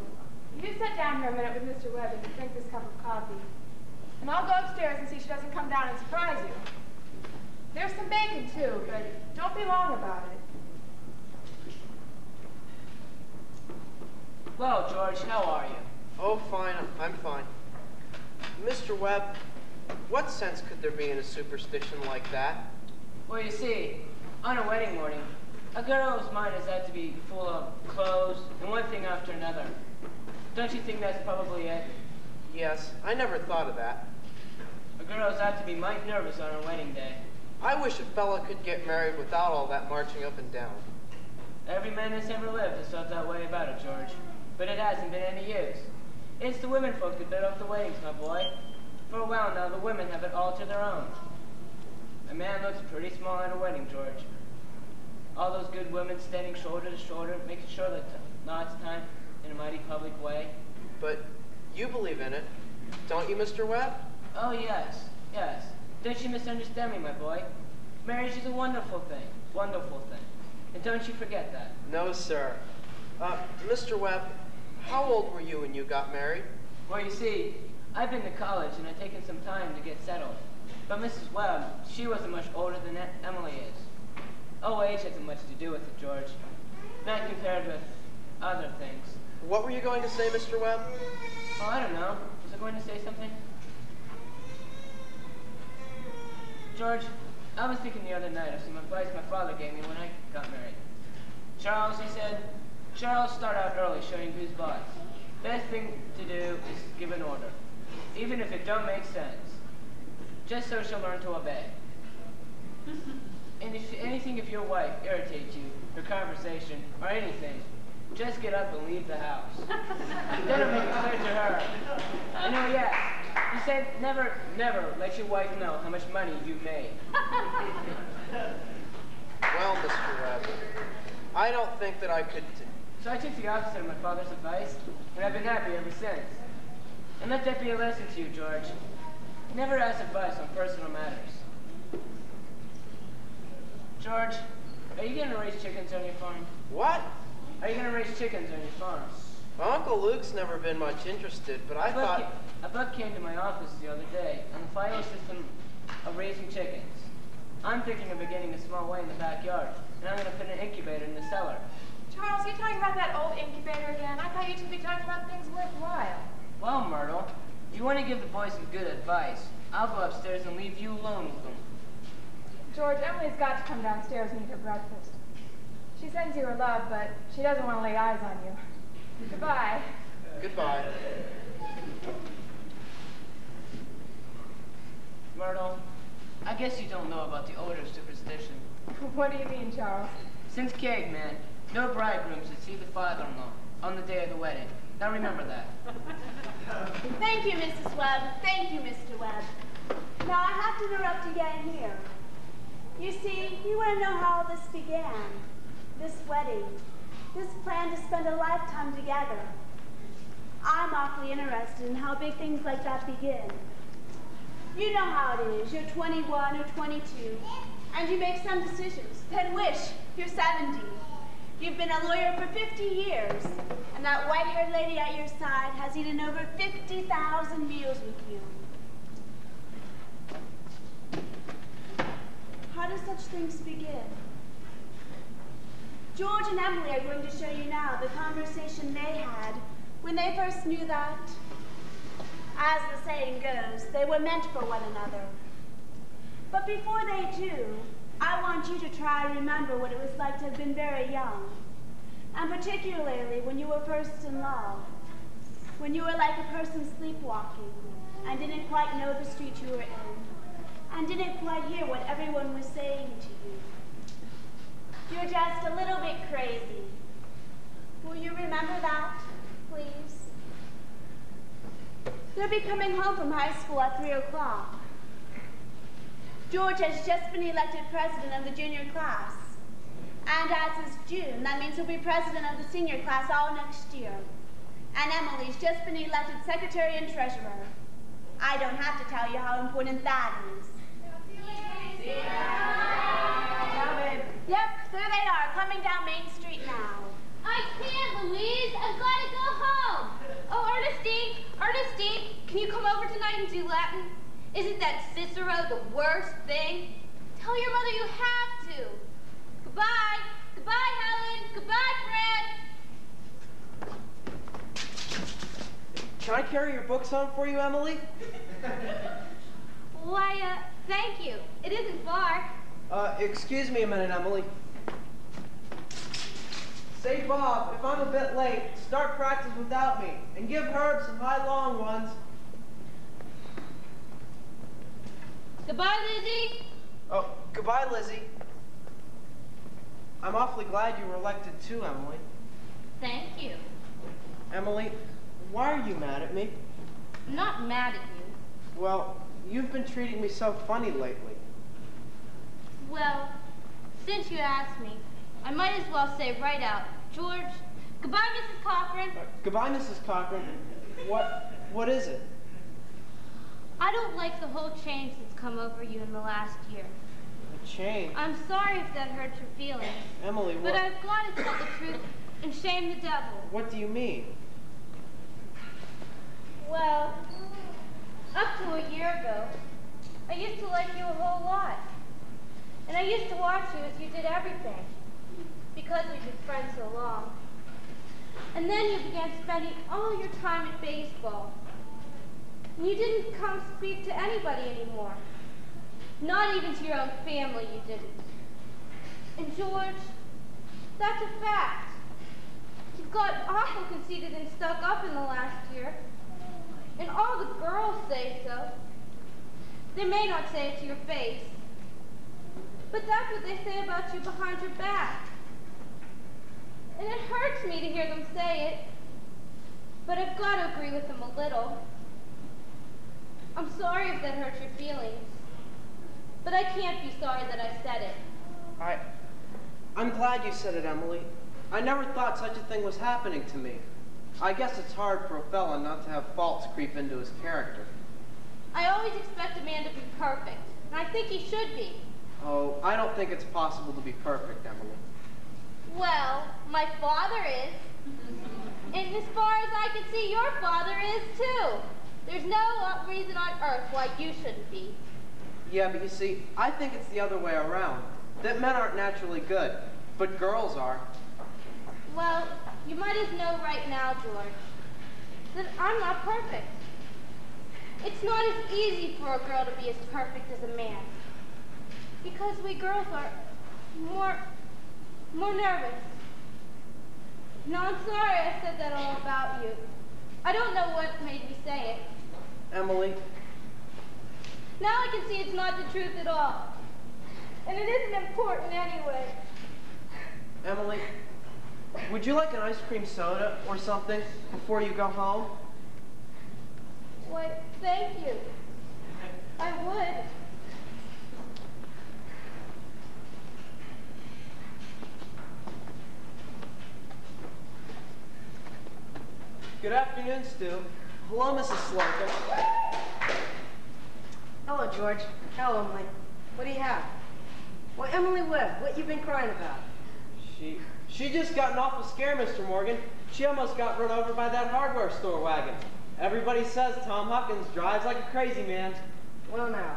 You sit down here a minute with Mr. Webb and drink this cup of coffee. And I'll go upstairs and see she doesn't come down and surprise you. There's some bacon, too, but don't be long about it. Well, George, how are you? Oh, fine. I'm fine. Mr. Webb, what sense could there be in a superstition like that? Well, you see, on a wedding morning, a girl's mind is apt to be full of clothes and one thing after another. Don't you think that's probably it? Yes, I never thought of that. A girl's apt to be mighty nervous on her wedding day. I wish a fella could get married without all that marching up and down. Every man that's ever lived has felt that way about it, George. But it hasn't been any use. It's the women folk that build up the weddings, my boy. For a while now, the women have it all to their own. A man looks pretty small at a wedding, George. All those good women standing shoulder to shoulder, making sure that now it's time in a mighty public way. But you believe in it, don't you, Mr. Webb? Oh, yes, yes. Don't you misunderstand me, my boy? Marriage is a wonderful thing, And don't you forget that. No, sir. Mr. Webb, how old were you when you got married? Well, you see, I've been to college and I've taken some time to get settled. But Mrs. Webb, she wasn't much older than Emily is. Oh, age hasn't much to do with it, George. Not compared with other things. What were you going to say, Mr. Webb? Oh, I don't know. Was I going to say something? George, I was thinking the other night of some advice my father gave me when I got married. Charles, he said, Charles, start out early showing who's boss. Best thing to do is give an order, even if it don't make sense. Just so she'll learn to obey. And if your wife irritates you, her conversation, or anything, just get up and leave the house. That'll make it clear to her. And oh yeah, you said never let your wife know how much money you've made. Well, Mr. Webb, I don't think that I could... So I took the opposite of my father's advice, and I've been happy ever since. And let that be a lesson to you, George. Never ask advice on personal matters. George, are you going to raise chickens on your farm? What? Are you going to raise chickens on your farm? Well, Uncle Luke's never been much interested, but I thought... A buck came to my office the other day on the final system of raising chickens. I'm thinking of beginning a small way in the backyard, and I'm going to put an incubator in the cellar. Charles, you talking about that old incubator again? I thought you two would be talking about things worthwhile. Well, Myrtle, if you want to give the boys some good advice, I'll go upstairs and leave you alone with them. George, Emily's got to come downstairs and eat her breakfast. She sends you her love, but she doesn't want to lay eyes on you. Goodbye. Goodbye. Myrtle, I guess you don't know about the older superstition. What do you mean, Charles? Since caveman, no bridegroom should see the father-in-law on the day of the wedding. Now remember that. Thank you, Mrs. Webb. Thank you, Mr. Webb. Now, I have to interrupt again here. You see, you want to know how all this began. This wedding. This plan to spend a lifetime together. I'm awfully interested in how big things like that begin. You know how it is. You're 21 or 22, and you make some decisions, then wish you're 70. You've been a lawyer for 50 years, and that white-haired lady at your side has eaten over 50,000 meals with you. How do such things begin? George and Emily are going to show you now the conversation they had when they first knew that, as the saying goes, they were meant for one another. But before they do, I want you to try and remember what it was like to have been very young, and particularly when you were first in love, when you were like a person sleepwalking and didn't quite know the street you were in, and didn't quite hear what everyone was saying to you. You're just a little bit crazy. Will you remember that, please? They'll be coming home from high school at 3 o'clock. George has just been elected president of the junior class. And as is June, that means he'll be president of the senior class all next year. And Emily's just been elected secretary and treasurer. I don't have to tell you how important that is. Yep, there they are, coming down Main Street now. I can't, Louise. I've got to go home. Oh, Ernestine, can you come over tonight and do Latin? Isn't that Cicero the worst thing? Tell your mother you have to. Goodbye. Goodbye, Helen. Goodbye, Fred. Can I carry your books home for you, Emily? Why, thank you. It isn't far. Excuse me a minute, Emily. Say, Bob, if I'm a bit late, start practice without me, and give Herb some high long ones. Goodbye, Lizzie. Oh, goodbye, Lizzie. I'm awfully glad you were elected too, Emily. Thank you. Emily, why are you mad at me? I'm not mad at you. Well, you've been treating me so funny lately. Well, since you asked me, I might as well say right out, George, goodbye, Mrs. Cochran. Goodbye, Mrs. Cochran. What is it? I don't like the whole change that's come over you in the last year. A change? I'm sorry if that hurts your feelings. Emily, what? But I've got to tell the truth and shame the devil. What do you mean? Well, up to a year ago, I used to like you a whole lot. And I used to watch you as you did everything, because we've been friends so long. And then you began spending all your time at baseball. And you didn't come speak to anybody anymore. Not even to your own family you didn't. And George, that's a fact. You've got awful conceited and stuck up in the last year. And all the girls say so. They may not say it to your face, but that's what they say about you behind your back. And it hurts me to hear them say it, but I've got to agree with them a little. I'm sorry if that hurt your feelings, but I can't be sorry that I said it. I'm glad you said it, Emily. I never thought such a thing was happening to me. I guess it's hard for a fella not to have faults creep into his character. I always expect a man to be perfect, and I think he should be. Oh, I don't think it's possible to be perfect, Emily. Well, my father is. And as far as I can see, your father is too. There's no reason on earth why you shouldn't be. Yeah, but you see, I think it's the other way around. That men aren't naturally good, but girls are. Well, you might as know right now, George, that I'm not perfect. It's not as easy for a girl to be as perfect as a man. Because we girls are more nervous. No, I'm sorry I said that all about you. I don't know what made me say it. Emily, Now I can see it's not the truth at all. And it isn't important anyway. Emily, would you like an ice cream soda or something before you go home? Why, thank you. I would. Good afternoon, Stu. Hello, Mrs. Slocum. Hello, George. Hello, Emily. What do you have? Well, Emily Webb, what you been crying about? She just got an awful scare, Mr. Morgan. She almost got run over by that hardware store wagon. Everybody says Tom Huckins drives like a crazy man. Well, now,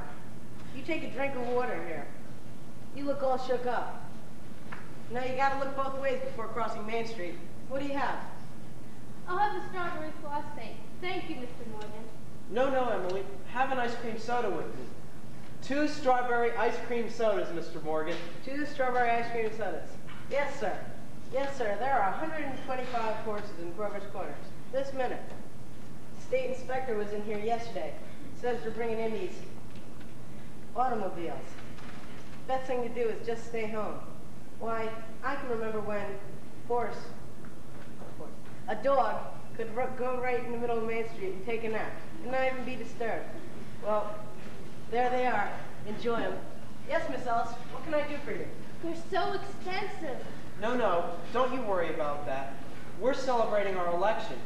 you take a drink of water here. You look all shook up. Now you gotta look both ways before crossing Main Street. What do you have? I'll have the strawberry phosphate. Thank you, Mr. Morgan. No, Emily. Have an ice cream soda with me. 2 strawberry ice cream sodas, Mr. Morgan. 2 strawberry ice cream sodas. Yes, sir. Yes, sir. There are 125 horses in Grover's Corners. This minute. The state inspector was in here yesterday. Says they're bringing in these automobiles. Best thing to do is just stay home. Why, I can remember when a dog could go right in the middle of Main Street and take a nap and not even be disturbed. Well, there they are. Enjoy them. Yes, Miss Ellis, what can I do for you? They're so expensive. No, don't you worry about that. We're celebrating our election.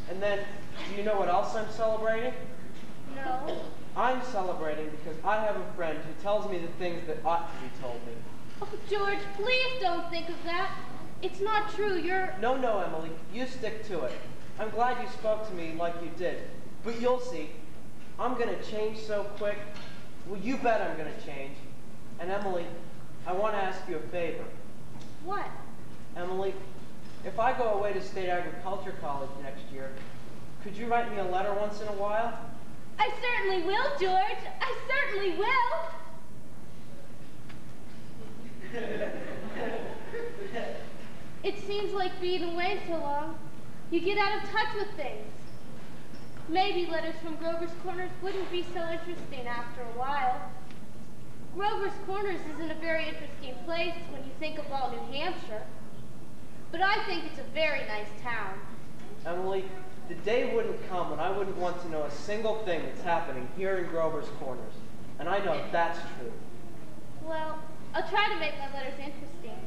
And then, do you know what else I'm celebrating? No. I'm celebrating because I have a friend who tells me the things that ought to be told me. Oh, George, please don't think of that. It's not true. You're... No, Emily. You stick to it. I'm glad you spoke to me like you did. But you'll see. I'm going to change so quick. Well, you bet I'm going to change. And Emily, I want to ask you a favor. What? Emily, if I go away to State Agriculture College next year, could you write me a letter once in a while? I certainly will, George. I certainly will. It seems like being away so long, you get out of touch with things. Maybe letters from Grover's Corners wouldn't be so interesting after a while. Grover's Corners isn't a very interesting place when you think of all New Hampshire. But I think it's a very nice town. Emily, the day wouldn't come when I wouldn't want to know a single thing that's happening here in Grover's Corners. And I know that's true. Well, I'll try to make my letters interesting.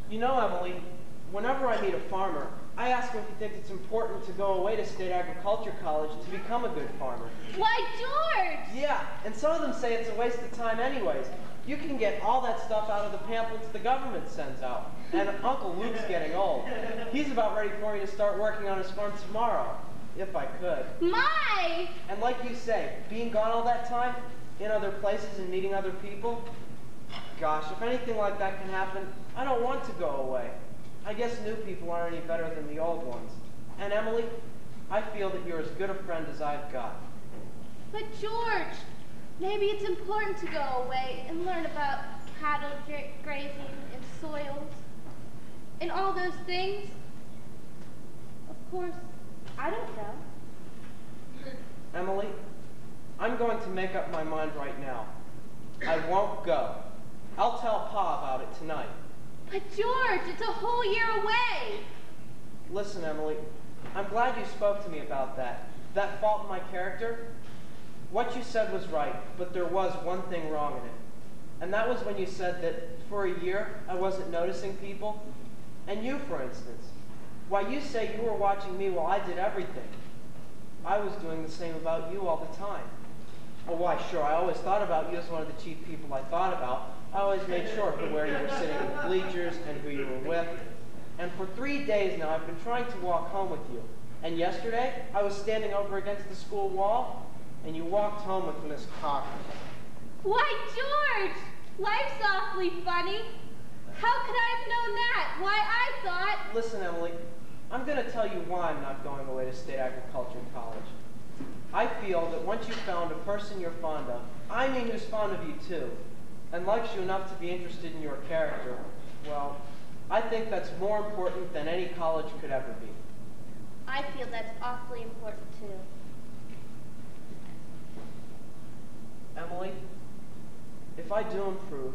You know, Emily, whenever I meet a farmer, I ask him if he thinks it's important to go away to State Agriculture College to become a good farmer. Why, George! Yeah, and some of them say it's a waste of time anyways. You can get all that stuff out of the pamphlets the government sends out. And Uncle Luke's getting old. He's about ready for me to start working on his farm tomorrow, if I could. My! And like you say, being gone all that time, in other places and meeting other people, gosh, if anything like that can happen, I don't want to go away. I guess new people aren't any better than the old ones. And Emily, I feel that you're as good a friend as I've got. But George, maybe it's important to go away and learn about cattle grazing and soils and all those things. Of course, I don't know. Emily, I'm going to make up my mind right now. I won't go. I'll tell Pa about it tonight. But George, it's a whole year away. Listen, Emily, I'm glad you spoke to me about that. That fault in my character. What you said was right, but there was one thing wrong in it. And that was when you said that for a year I wasn't noticing people. And you, for instance. Why, you say you were watching me while I did everything. I was doing the same about you all the time. Oh, why, sure, I always thought about you as one of the chief people I thought about. I always made sure for where you were sitting in the bleachers and who you were with. And for 3 days now, I've been trying to walk home with you. And yesterday, I was standing over against the school wall, and you walked home with Miss Cochran. Why, George, life's awfully funny. How could I have known that? Why, I thought... Listen, Emily, I'm going to tell you why I'm not going away to State Agriculture College. I feel that once you've found a person you're fond of, I mean who's fond of you too, and likes you enough to be interested in your character, well, I think that's more important than any college could ever be. I feel that's awfully important, too. Emily, if I do improve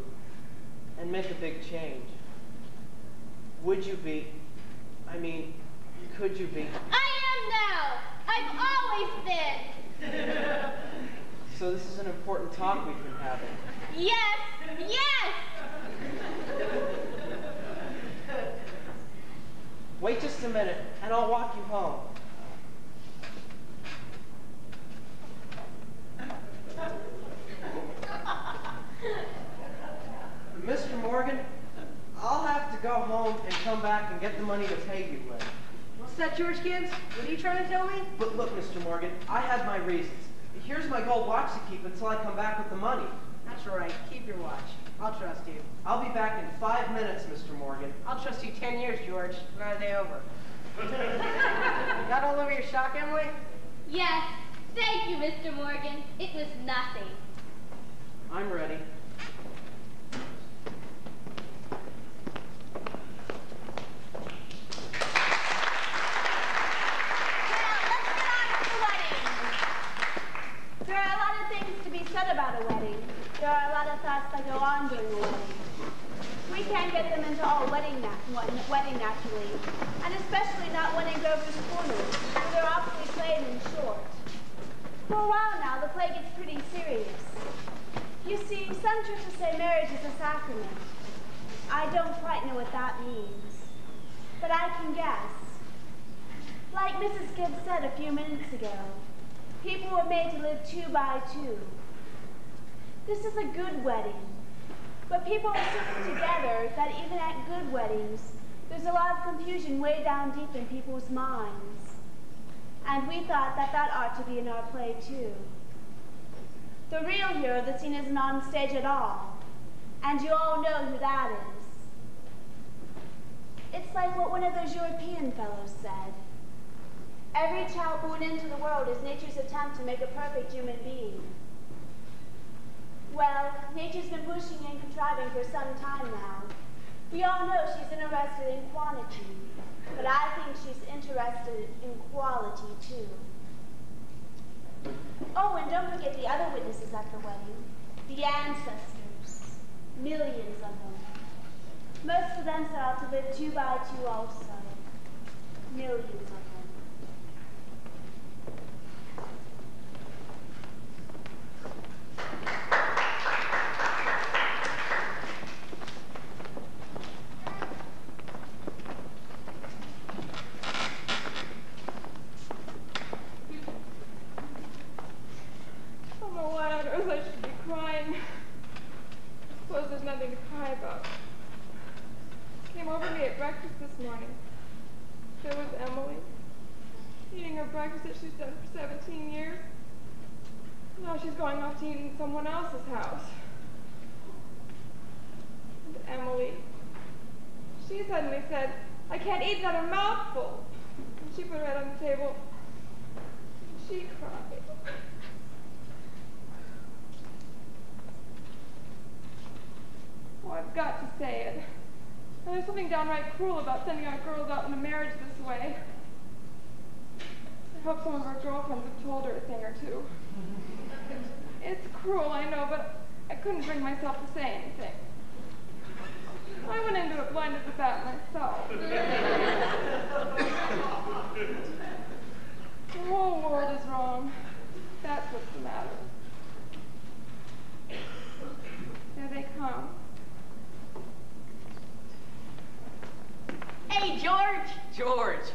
and make a big change, would you be, could you be? I am now! I've always been! So this is an important talk we've been having. Yes! Yes! Wait just a minute, and I'll walk you home. Mr. Morgan, I'll have to go home and come back and get the money to pay you with. What's that, George Gibbs? What are you trying to tell me? But look, Mr. Morgan, I have my reasons. Here's my gold watch to keep until I come back with the money. That's all right. Keep your watch. I'll trust you. I'll be back in 5 minutes, Mr. Morgan. I'll trust you 10 years, George. Not a day over. Got all over your shock, Emily? Yes. Thank you, Mr. Morgan. It was nothing. I'm ready. There are a lot of things to be said about a wedding. There are a lot of thoughts that go on during a wedding. We can't get them into all wedding naturally, and especially not wedding Grover's Corners, where they're awfully plain and short. For a while now, the play gets pretty serious. You see, some churches say marriage is a sacrament. I don't quite know what that means, but I can guess. Like Mrs. Gibbs said a few minutes ago, people were made to live 2 by 2. This is a good wedding, but people are so put together that even at good weddings, there's a lot of confusion way down deep in people's minds. And we thought that that ought to be in our play too. The real hero of the scene isn't on stage at all, and you all know who that is. It's like what one of those European fellows said. Every child born into the world is nature's attempt to make a perfect human being. Well, nature's been pushing and contriving for some time now. We all know she's interested in quantity, but I think she's interested in quality too. Oh, and don't forget the other witnesses at the wedding. The ancestors. Millions of them. Most of them set out to live 2 by 2 also. Millions of them. Nothing to cry about. Came over to me at breakfast this morning. There was Emily, eating her breakfast that she's done for 17 years. Now she's going off to eat in someone else's house. And Emily, she suddenly said, "I can't eat another mouthful." And she put her head on the table. She cried. Oh, I've got to say it. And there's something downright cruel about sending our girls out into marriage this way. I hope some of her girlfriends have told her a thing or two. It's cruel, I know, but I couldn't bring myself to say anything. I went into it blind as a bat myself. The whole world is wrong. That's what's the matter. There they come. Hey, George! George!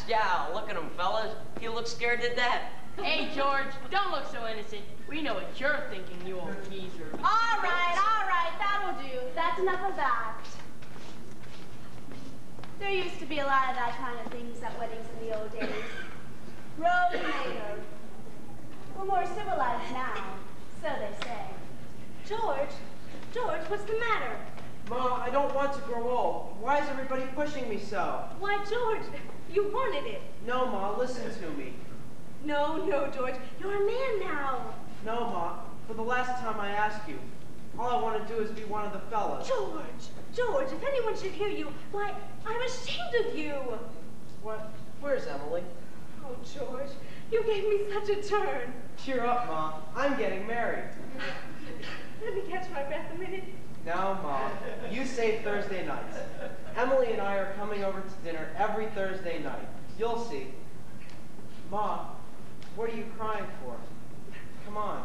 Yeah, look at him, fellas. He looks scared to death. Hey, George, don't look so innocent. We know what you're thinking, you old geezer. All right, that'll do. That's enough of that. There used to be a lot of that kind of things at weddings in the old days. Rose and Mater. We're more civilized now, so they say. George, what's the matter? Ma, I don't want to grow old. Why is everybody pushing me so? Why, George, you wanted it. No, Ma, listen to me. No, George, you're a man now. No, Ma, for the last time I ask you. All I want to do is be one of the fellas. George, if anyone should hear you, why, I'm ashamed of you. What? Where's Emily? Oh, George, you gave me such a turn. Cheer up, Ma. I'm getting married. Let me catch my breath a minute. Now, Ma, you say Thursday nights. Emily and I are coming over to dinner every Thursday night. You'll see. Ma, what are you crying for? Come on.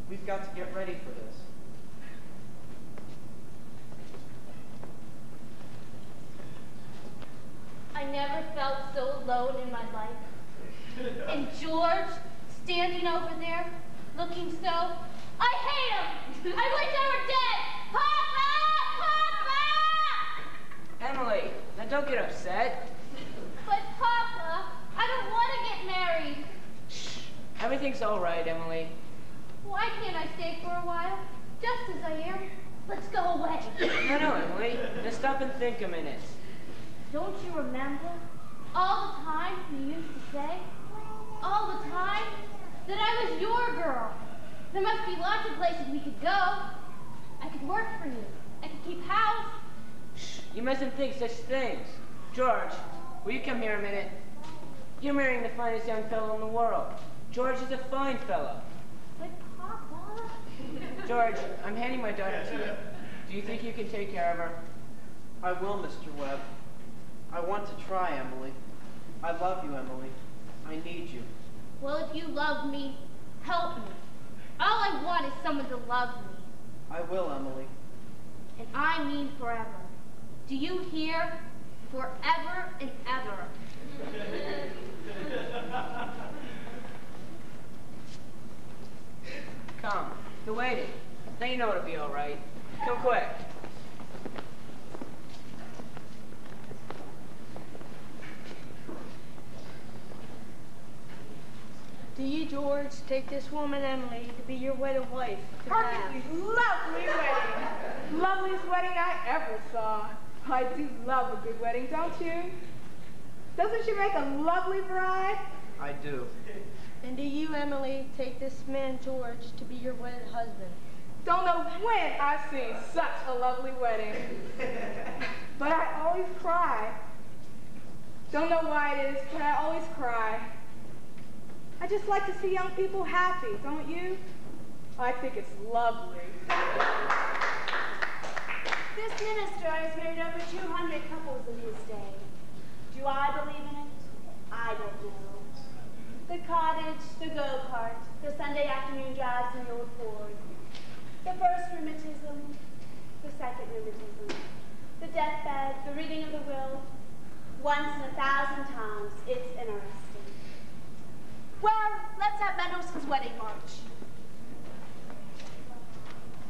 We've got to get ready for this. I never felt so alone in my life. And George, standing over there, looking so, I hate him! I wish I were dead! Papa! Papa! Emily, now don't get upset. But Papa, I don't want to get married. Shh. Everything's all right, Emily. Why can't I stay for a while? Just as I am. Let's go away. No, Emily. Now stop and think a minute. Don't you remember all the time you used to say, all the time, that I was your girl? There must be lots of places we could go. I could work for you. I could keep house. Shh. You mustn't think such things. George, will you come here a minute? You're marrying the finest young fellow in the world. George is a fine fellow. But Papa... George, I'm handing my daughter to you. Do you think you can take care of her? I will, Mr. Webb. I want to try, Emily. I love you, Emily. I need you. Well, if you love me, help me. All I want is someone to love me. I will, Emily. And I mean forever. Do you hear? Forever and ever. Come. You're waiting. Now you know it'll be all right. Come quick. Do you, George, take this woman, Emily, to be your wedded wife? Perfectly lovely wedding. Loveliest wedding I ever saw. I do love a good wedding, don't you? Doesn't she make a lovely bride? I do. And do you, Emily, take this man, George, to be your wedded husband? Don't know when I've seen such a lovely wedding. But I always cry. Don't know why it is, but I always cry. I just like to see young people happy, don't you? I think it's lovely. This minister has married over 200 couples in his day. Do I believe in it? I don't know. The cottage, the go-kart, the Sunday afternoon drives in the old Ford, the first rheumatism, the second rheumatism, the deathbed, the reading of the will. Once in 1,000 times, it's interesting. Well, let's have Mendelssohn's Wedding March.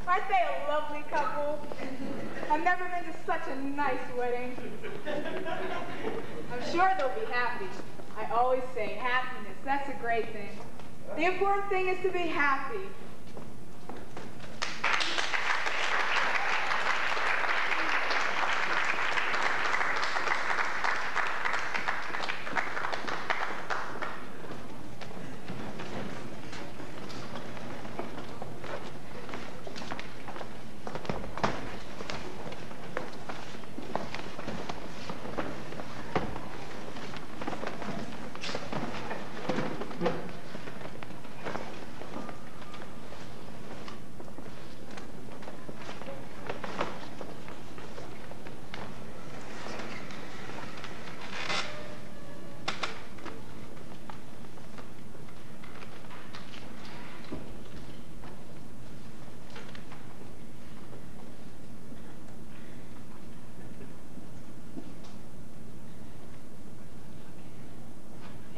Aren't they a lovely couple? I've never been to such a nice wedding. I'm sure they'll be happy. I always say happiness, that's a great thing. The important thing is to be happy.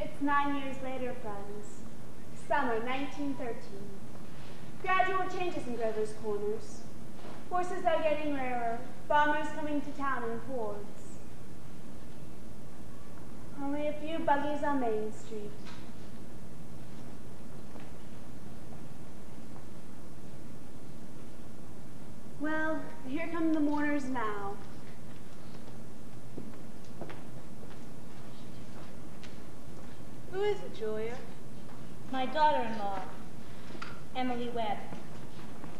It's 9 years later, friends. Summer 1913. Gradual changes in Grover's Corners. Horses are getting rarer. Farmers coming to town in hordes. Only a few buggies on Main Street. Well, here come the mourners now. Who is it, Julia? My daughter-in-law, Emily Webb.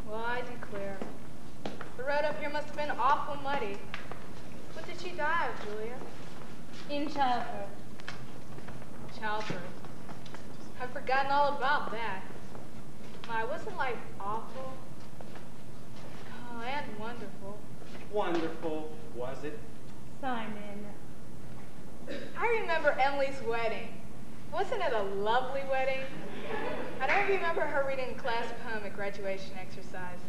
Well, I declare. The road up here must have been awful muddy. What did she die of, Julia? In childbirth. Childbirth. I've forgotten all about that. My, wasn't life awful? Oh, and wonderful. Wonderful, was it? Simon. I remember Emily's wedding. Wasn't it a lovely wedding? And I remember her reading a class poem at graduation exercises.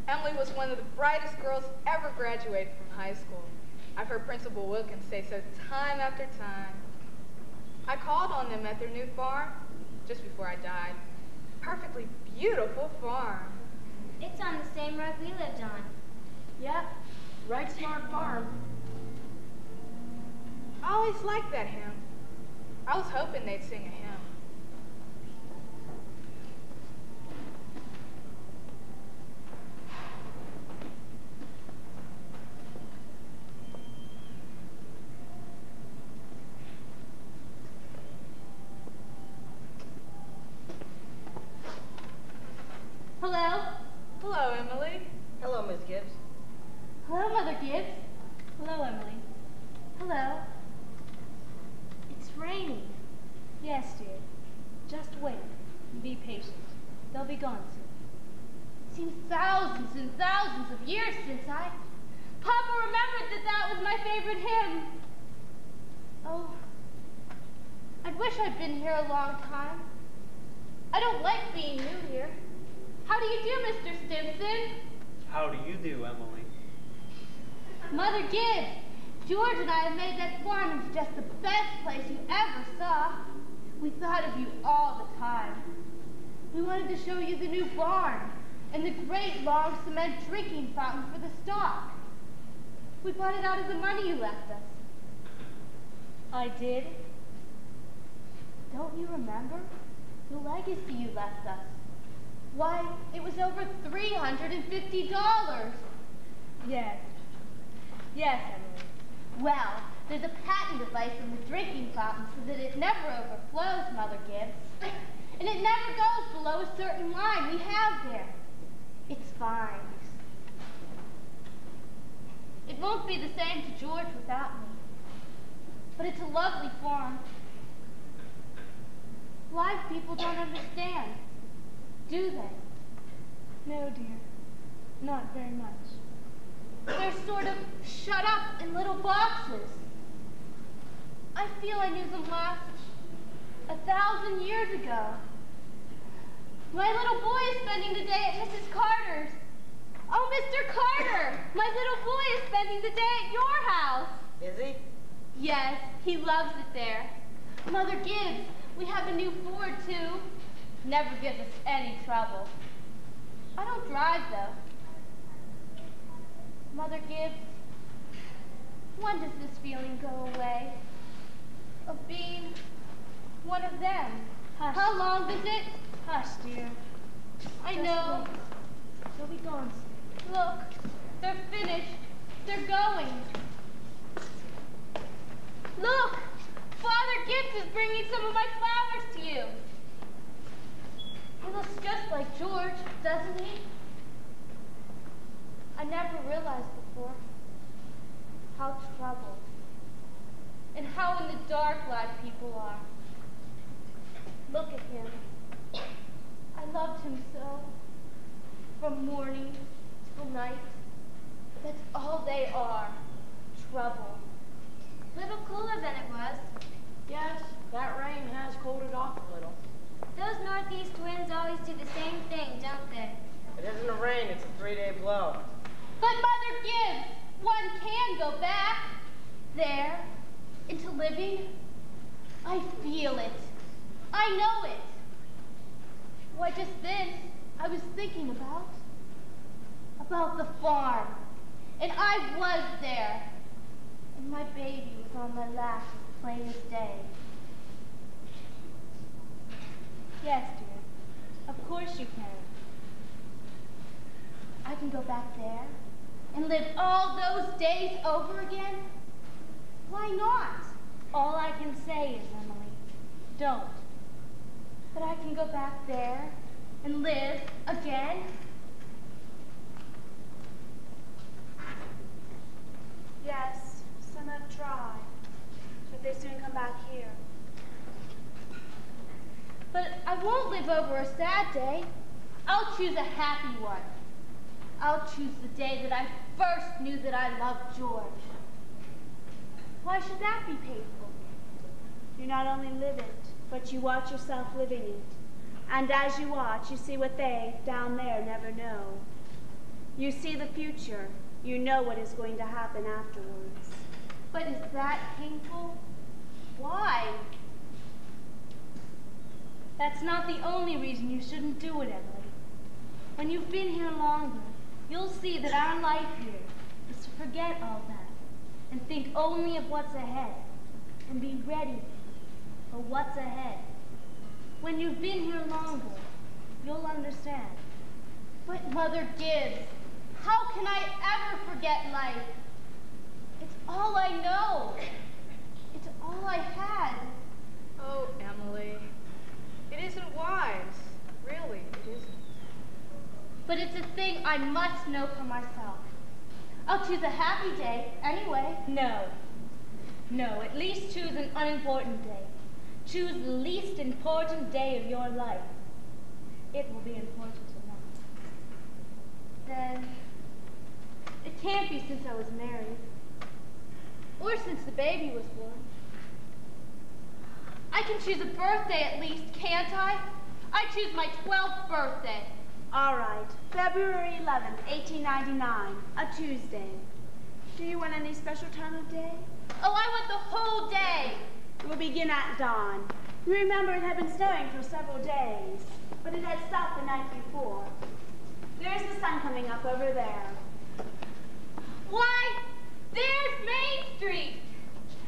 Emily was one of the brightest girls ever graduated from high school. I've heard Principal Wilkins say so time after time. I called on them at their new farm just before I died. Perfectly beautiful farm. It's on the same road we lived on. Yep, right smart farm. I always liked that hymn. I was hoping they'd sing a hymn. Hello? Hello, Emily. Hello, Miss Gibbs. Hello, Mother Gibbs. Hello, Emily. Hello. It's raining. Yes, dear. Just wait and be patient. They'll be gone soon. Seems thousands and thousands of years since Papa remembered that was my favorite hymn. Oh, I wish I'd been here a long time. I don't like being new here. How do you do, Mr. Stimson? How do you do, Emily? Mother Gibbs, George and I have made that farm into just the best place you ever saw. We thought of you all the time. We wanted to show you the new barn and the great long cement drinking fountain for the stock. We bought it out of the money you left us. I did? Don't you remember? The legacy you left us. Why, it was over $350. Yes. Yes, Emily. Well, there's a patent device in the drinking fountain so that it never overflows, Mother Gibbs. And it never goes below a certain line we have there. It's fine. It won't be the same to George without me. But it's a lovely farm. Live people don't understand, do they? No, dear. Not very much. They're sort of shut up in little boxes. I feel I knew them last 1,000 years ago. My little boy is spending the day at Mrs. Carter's. Oh, Mr. Carter, my little boy is spending the day at your house. Is he? Yes, he loves it there. Mother Gibbs, we have a new Ford, too. Never gives us any trouble. I don't drive, though. Mother Gibbs, when does this feeling go away? Of being one of them? Hush. How long does it? Hush, dear. I know. They'll be gone soon. Look, they're finished. They're going. Look! Father Gibbs is bringing some of my flowers to you. He looks just like George, doesn't he? I never realized before how troubled and how in the dark live people are. Look at him. I loved him so. From morning till night. That's all they are. Trouble. Little cooler than it was. Yes, that rain has cooled it off a little. Those northeast winds always do the same thing, don't they? It isn't a rain, it's a 3-day blow. But Mother Gibbs, one can go back there into living. I feel it. I know it. Why, just then, I was thinking about the farm. And I was there. And my baby was on my lap as plain as day. Yes, dear. Of course you can. I can go back there and live all those days over again? Why not? All I can say is, Emily, don't. But I can go back there and live again. Yes, some have tried, but they soon come back here. But I won't live over a sad day. I'll choose a happy one. I'll choose the day that I first knew that I loved George. Why should that be painful? You not only live it, but you watch yourself living it. And as you watch, you see what they, down there, never know. You see the future. You know what is going to happen afterwards. But is that painful? Why? That's not the only reason you shouldn't do it, Emily. When you've been here longer, you'll see that our life here is to forget all that and think only of what's ahead and be ready for what's ahead. When you've been here longer, you'll understand. But Mother Gibbs, how can I ever forget life? It's all I know. It's all I had. Oh, Emily, it isn't wise. Really, it isn't. But it's a thing I must know for myself. I'll choose a happy day anyway. No, at least choose an unimportant day. Choose the least important day of your life. It will be important enough. Then, it can't be since I was married. Or since the baby was born. I can choose a birthday at least, can't I? I choose my 12th birthday. All right, February 11th, 1899, a Tuesday. Do you want any special time of day? Oh, I want the whole day. We'll begin at dawn. You remember it had been snowing for several days, but it had stopped the night before. There's the sun coming up over there. Why, there's Main Street.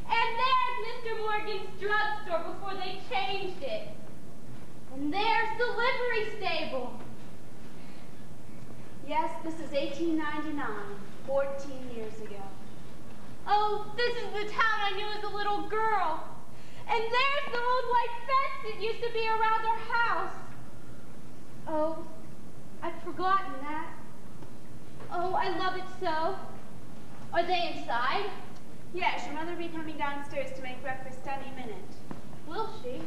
And there's Mr. Morgan's drugstore before they changed it. And there's the livery stable. Yes, this is 1899, 14 years ago. Oh, this is the town I knew as a little girl. And there's the old white fence that used to be around our house. Oh, I'd forgotten that. Oh, I love it so. Are they inside? Yes, your mother will be coming downstairs to make breakfast any minute. Will she?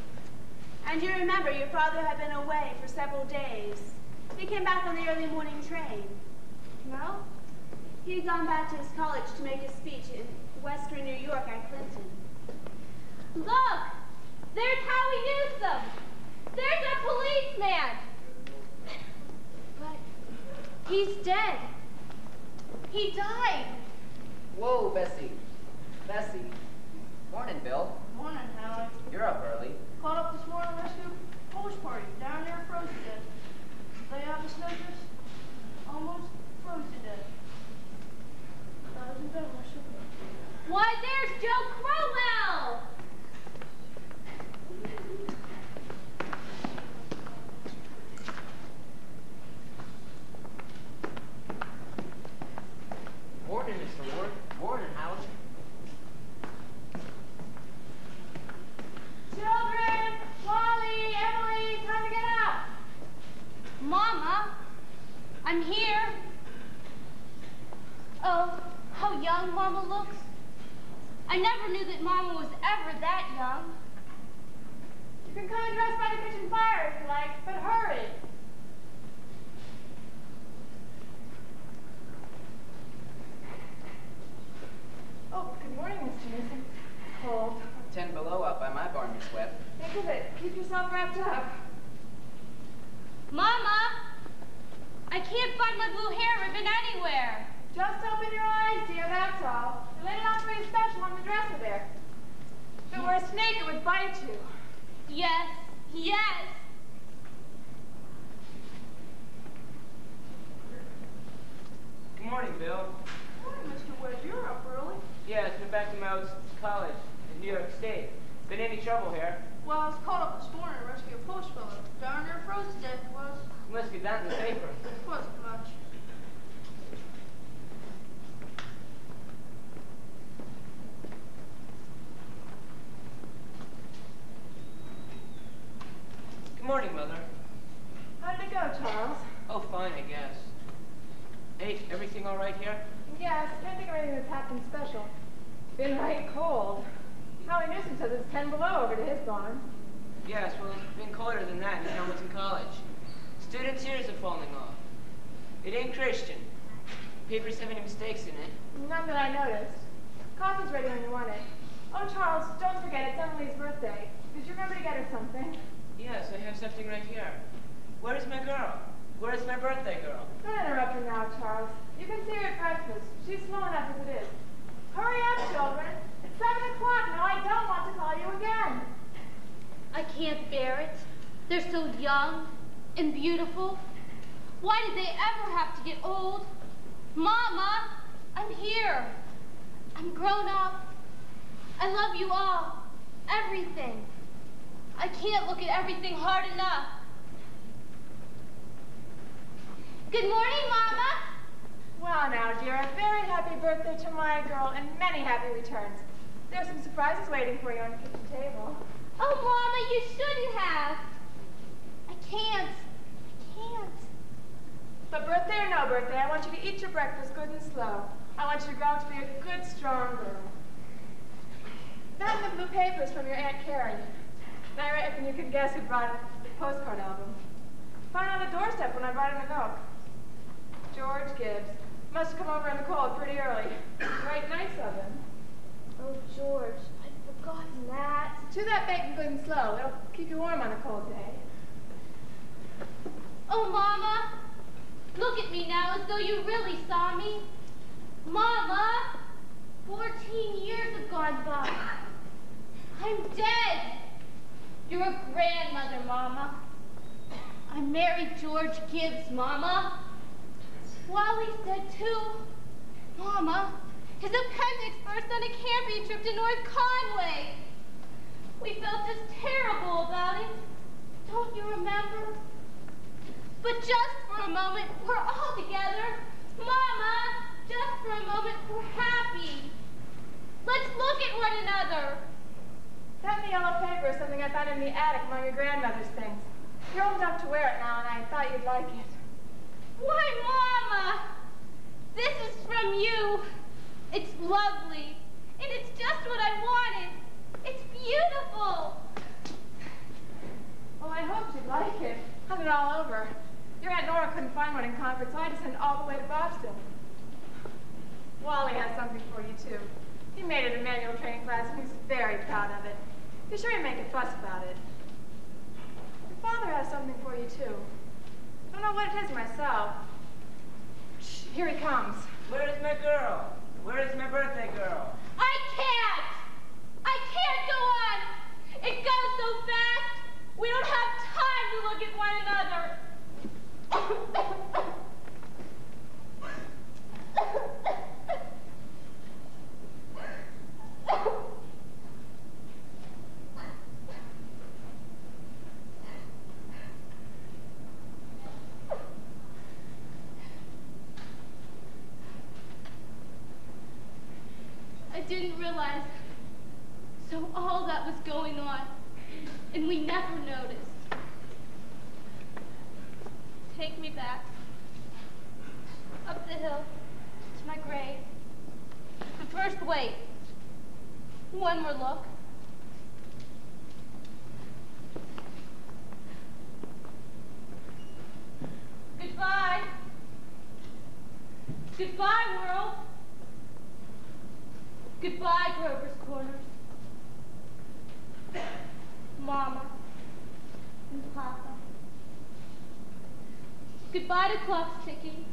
And you remember your father had been away for several days. He came back on the early morning train. No? He had gone back to his college to make a speech in western New York at Clinton. Look! There's Howie Newsom! There's our policeman! But he's dead. He died. Whoa, Bessie. Bessie. Morning, Bill. Morning, Howie. You're up early. Caught up this morning rescue Polish party down there frozen to death. They have the snowdrifts almost frozen to death. I was in bed when I shook it. Why, there's Joe Crowell! Morning, Mr. Ward. Morning, Howard. Children! Wally! Emily! Time to get up! Mama! I'm here! Oh, how young Mama looks. I never knew that Mama was ever that young. You can come and dress by the kitchen fire if you like, but hurry. Oh, good morning, Mr. Newsom. Cold. 10 below up by my barn, Miss Webb. Think of it. Keep yourself wrapped up. Mama! I can't find my blue hair ribbon anywhere. Just open your eyes, dear, that's all. You laid it out pretty special on the dresser there. If it were a snake, it would bite you. Yes, yes. Good morning, Bill. Morning, Mr. Webb. You're up early. Yeah, it's been back to my old college in New York State. Been any trouble here? Well, I was caught up this morning to rescue a Polish fellow. Down there frozen to death was. You must get that in the paper. Wasn't much. morning, Mother. How did it go, Charles? Oh, fine, I guess. Hey, everything all right here? Yes, can't think of anything that's happened special. Been right cold. Howie Newsom says it's 10 below over to his barn. Yes, well, it's been colder than that in Hamilton College. Students' ears are falling off. It ain't Christian. Papers have any mistakes in it. None that I noticed. Coffee's ready when you want it. Oh, Charles, don't forget, it's Emily's birthday. Did you remember to get her something? Yes, I have something right here. Where is my girl? Where is my birthday girl? Don't interrupt her now, Charles. You can see her at breakfast. She's slow enough as it is. Hurry up, children. It's 7 o'clock now. I don't want to call you again. I can't bear it. They're so young and beautiful. Why did they ever have to get old? Mama, I'm here. I'm grown up. I love you all. Everything. I can't look at everything hard enough. Good morning, Mama. Well, now, dear, a very happy birthday to my girl and many happy returns. There's some surprises waiting for you on the kitchen table. Oh, Mama, you shouldn't have. I can't. But birthday or no birthday, I want you to eat your breakfast good and slow. I want you to grow up to be a good, strong girl. That and the blue papers from your Aunt Carrie. And I reckon you can guess who brought the postcard album. Found it on the doorstep when I brought him the milk. George Gibbs. Must have come over in the cold pretty early. Right nice of him. Oh, George, I'd forgotten that. Chew that bacon good and slow. It'll keep you warm on a cold day. Oh, Mama, look at me now as though you really saw me. Mama, 14 years have gone by. I'm dead. You're a grandmother, Mama. I married George Gibbs, Mama. Wally said too. Mama, his appendix burst on a camping trip to North Conway. We felt just terrible about it. Don't you remember? But just for a moment, we're all together. Mama, just for a moment, we're happy. Let's look at one another. That in the yellow paper is something I found in the attic among your grandmother's things. You're old enough to wear it now, and I thought you'd like it. Why, Mama, this is from you. It's lovely, and it's just what I wanted. It's beautiful. Well, I hoped you'd like it. Hung it all over. Your Aunt Nora couldn't find one in Concord, so I had to send it all the way to Boston. Wally has something for you, too. He made it in manual training class, and he's very proud of it. Be sure you make a fuss about it. Your father has something for you, too. I don't know what it is myself. Shh, here he comes. Where is my girl? Where is my birthday girl? I can't go on. It goes so fast. We don't have time to look at one another. I didn't realize. So all that was going on, and we never noticed. Take me back, up the hill, to my grave. But first, wait. One more look. Goodbye. Goodbye, world. Goodbye, Grover's Corners. Mama and Papa. Goodbye to clocks ticking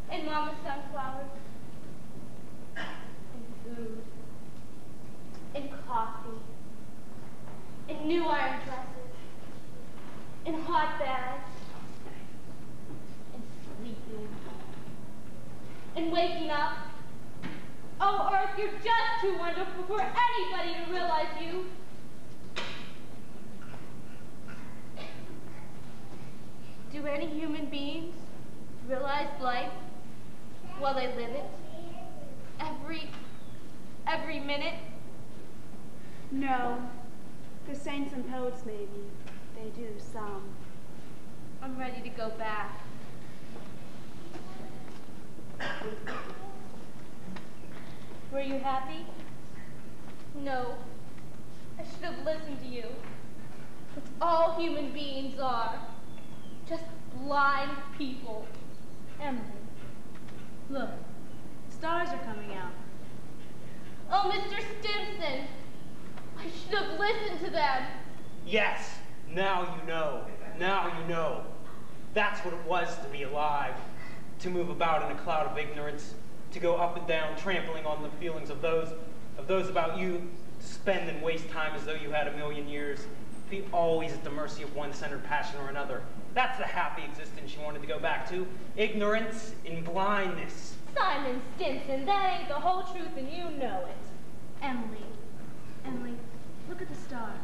and Mama's sunflowers and food and coffee and new iron dresses and hot baths and sleeping and waking up. Oh, Earth, you're just too wonderful for anybody to realize you. Do any human beings realize life while they live it? Every minute? No. The saints and poets, maybe. They do, some. I'm ready to go back. Were you happy? No. I should have listened to you. That's all human beings are. Just blind people. Emily, look, stars are coming out. Oh, Mr. Stimson, I should have listened to them. Yes, now you know. Now you know. That's what it was to be alive. To move about in a cloud of ignorance. To go up and down, trampling on the feelings of those about you. To spend and waste time as though you had a million years. Be always at the mercy of one centered passion or another. That's the happy existence you wanted to go back to. Ignorance and blindness. Simon Stimson, that ain't the whole truth and you know it. Emily, look at the stars.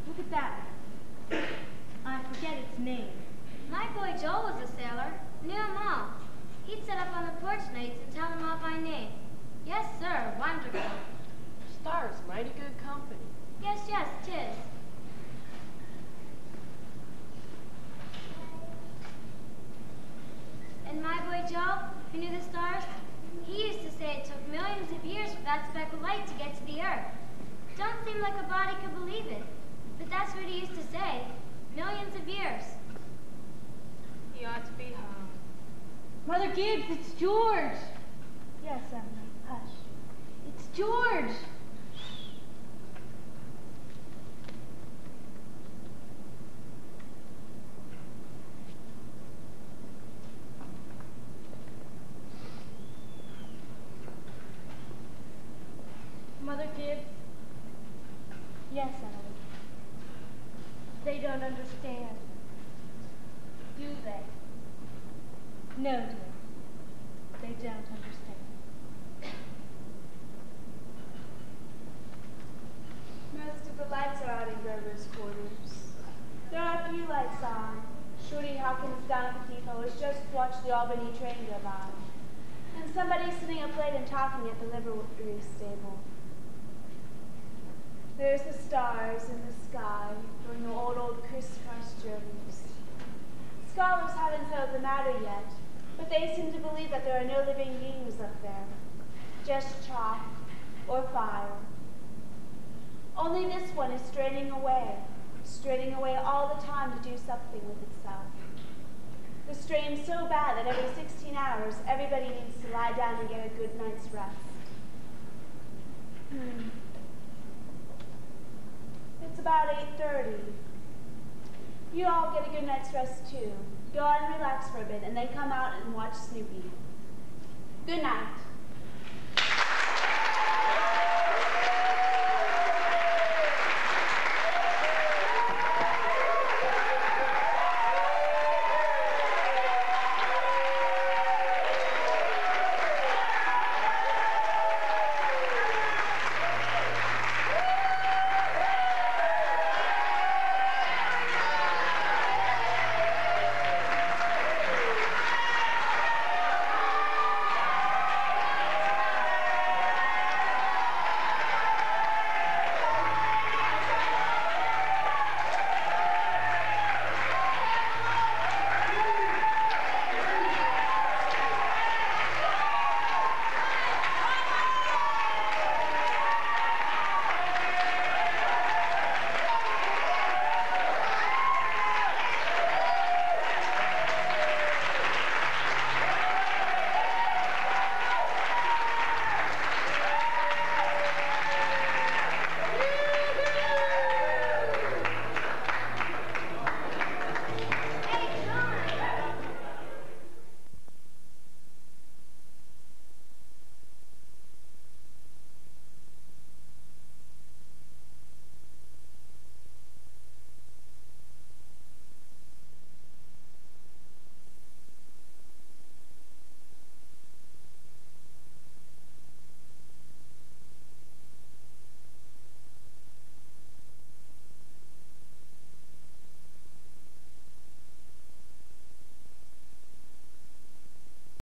Look at that one. I forget its name. My boy Joel was a sailor. Knew 'em all. He'd sit up on the porch nights and tell 'em all by name. Yes, sir, wonderful. Stars, mighty good company. Yes, 'tis. And my boy Joe, who knew the stars, he used to say it took millions of years for that speck of light to get to the earth. Don't seem like a body could believe it, but that's what he used to say. Millions of years. He ought to be hung. Mother Gibbs, it's George. Yes, Emily, hush. It's George. Mother Gibbs, Yes, Emily. they don't understand. Do they? No, dear. They don't understand. Most of the lights are out in Grover's quarters. There are a few lights on. Shorty Hawkins down at the depot has just watched the Albany train go by. And somebody's sitting up late and talking at the livery stable. There's the stars in the sky during the old crisscross journeys. Scholars haven't settled the matter yet, but they seem to believe that there are no living beings up there, just chalk or fire. Only this one is straining away all the time to do something with itself. The strain's so bad that every 16 hours, everybody needs to lie down and get a good night's rest. It's about 8:30. You all get a good night's rest too. Go out and relax for a bit, and then come out and watch Snoopy. Good night.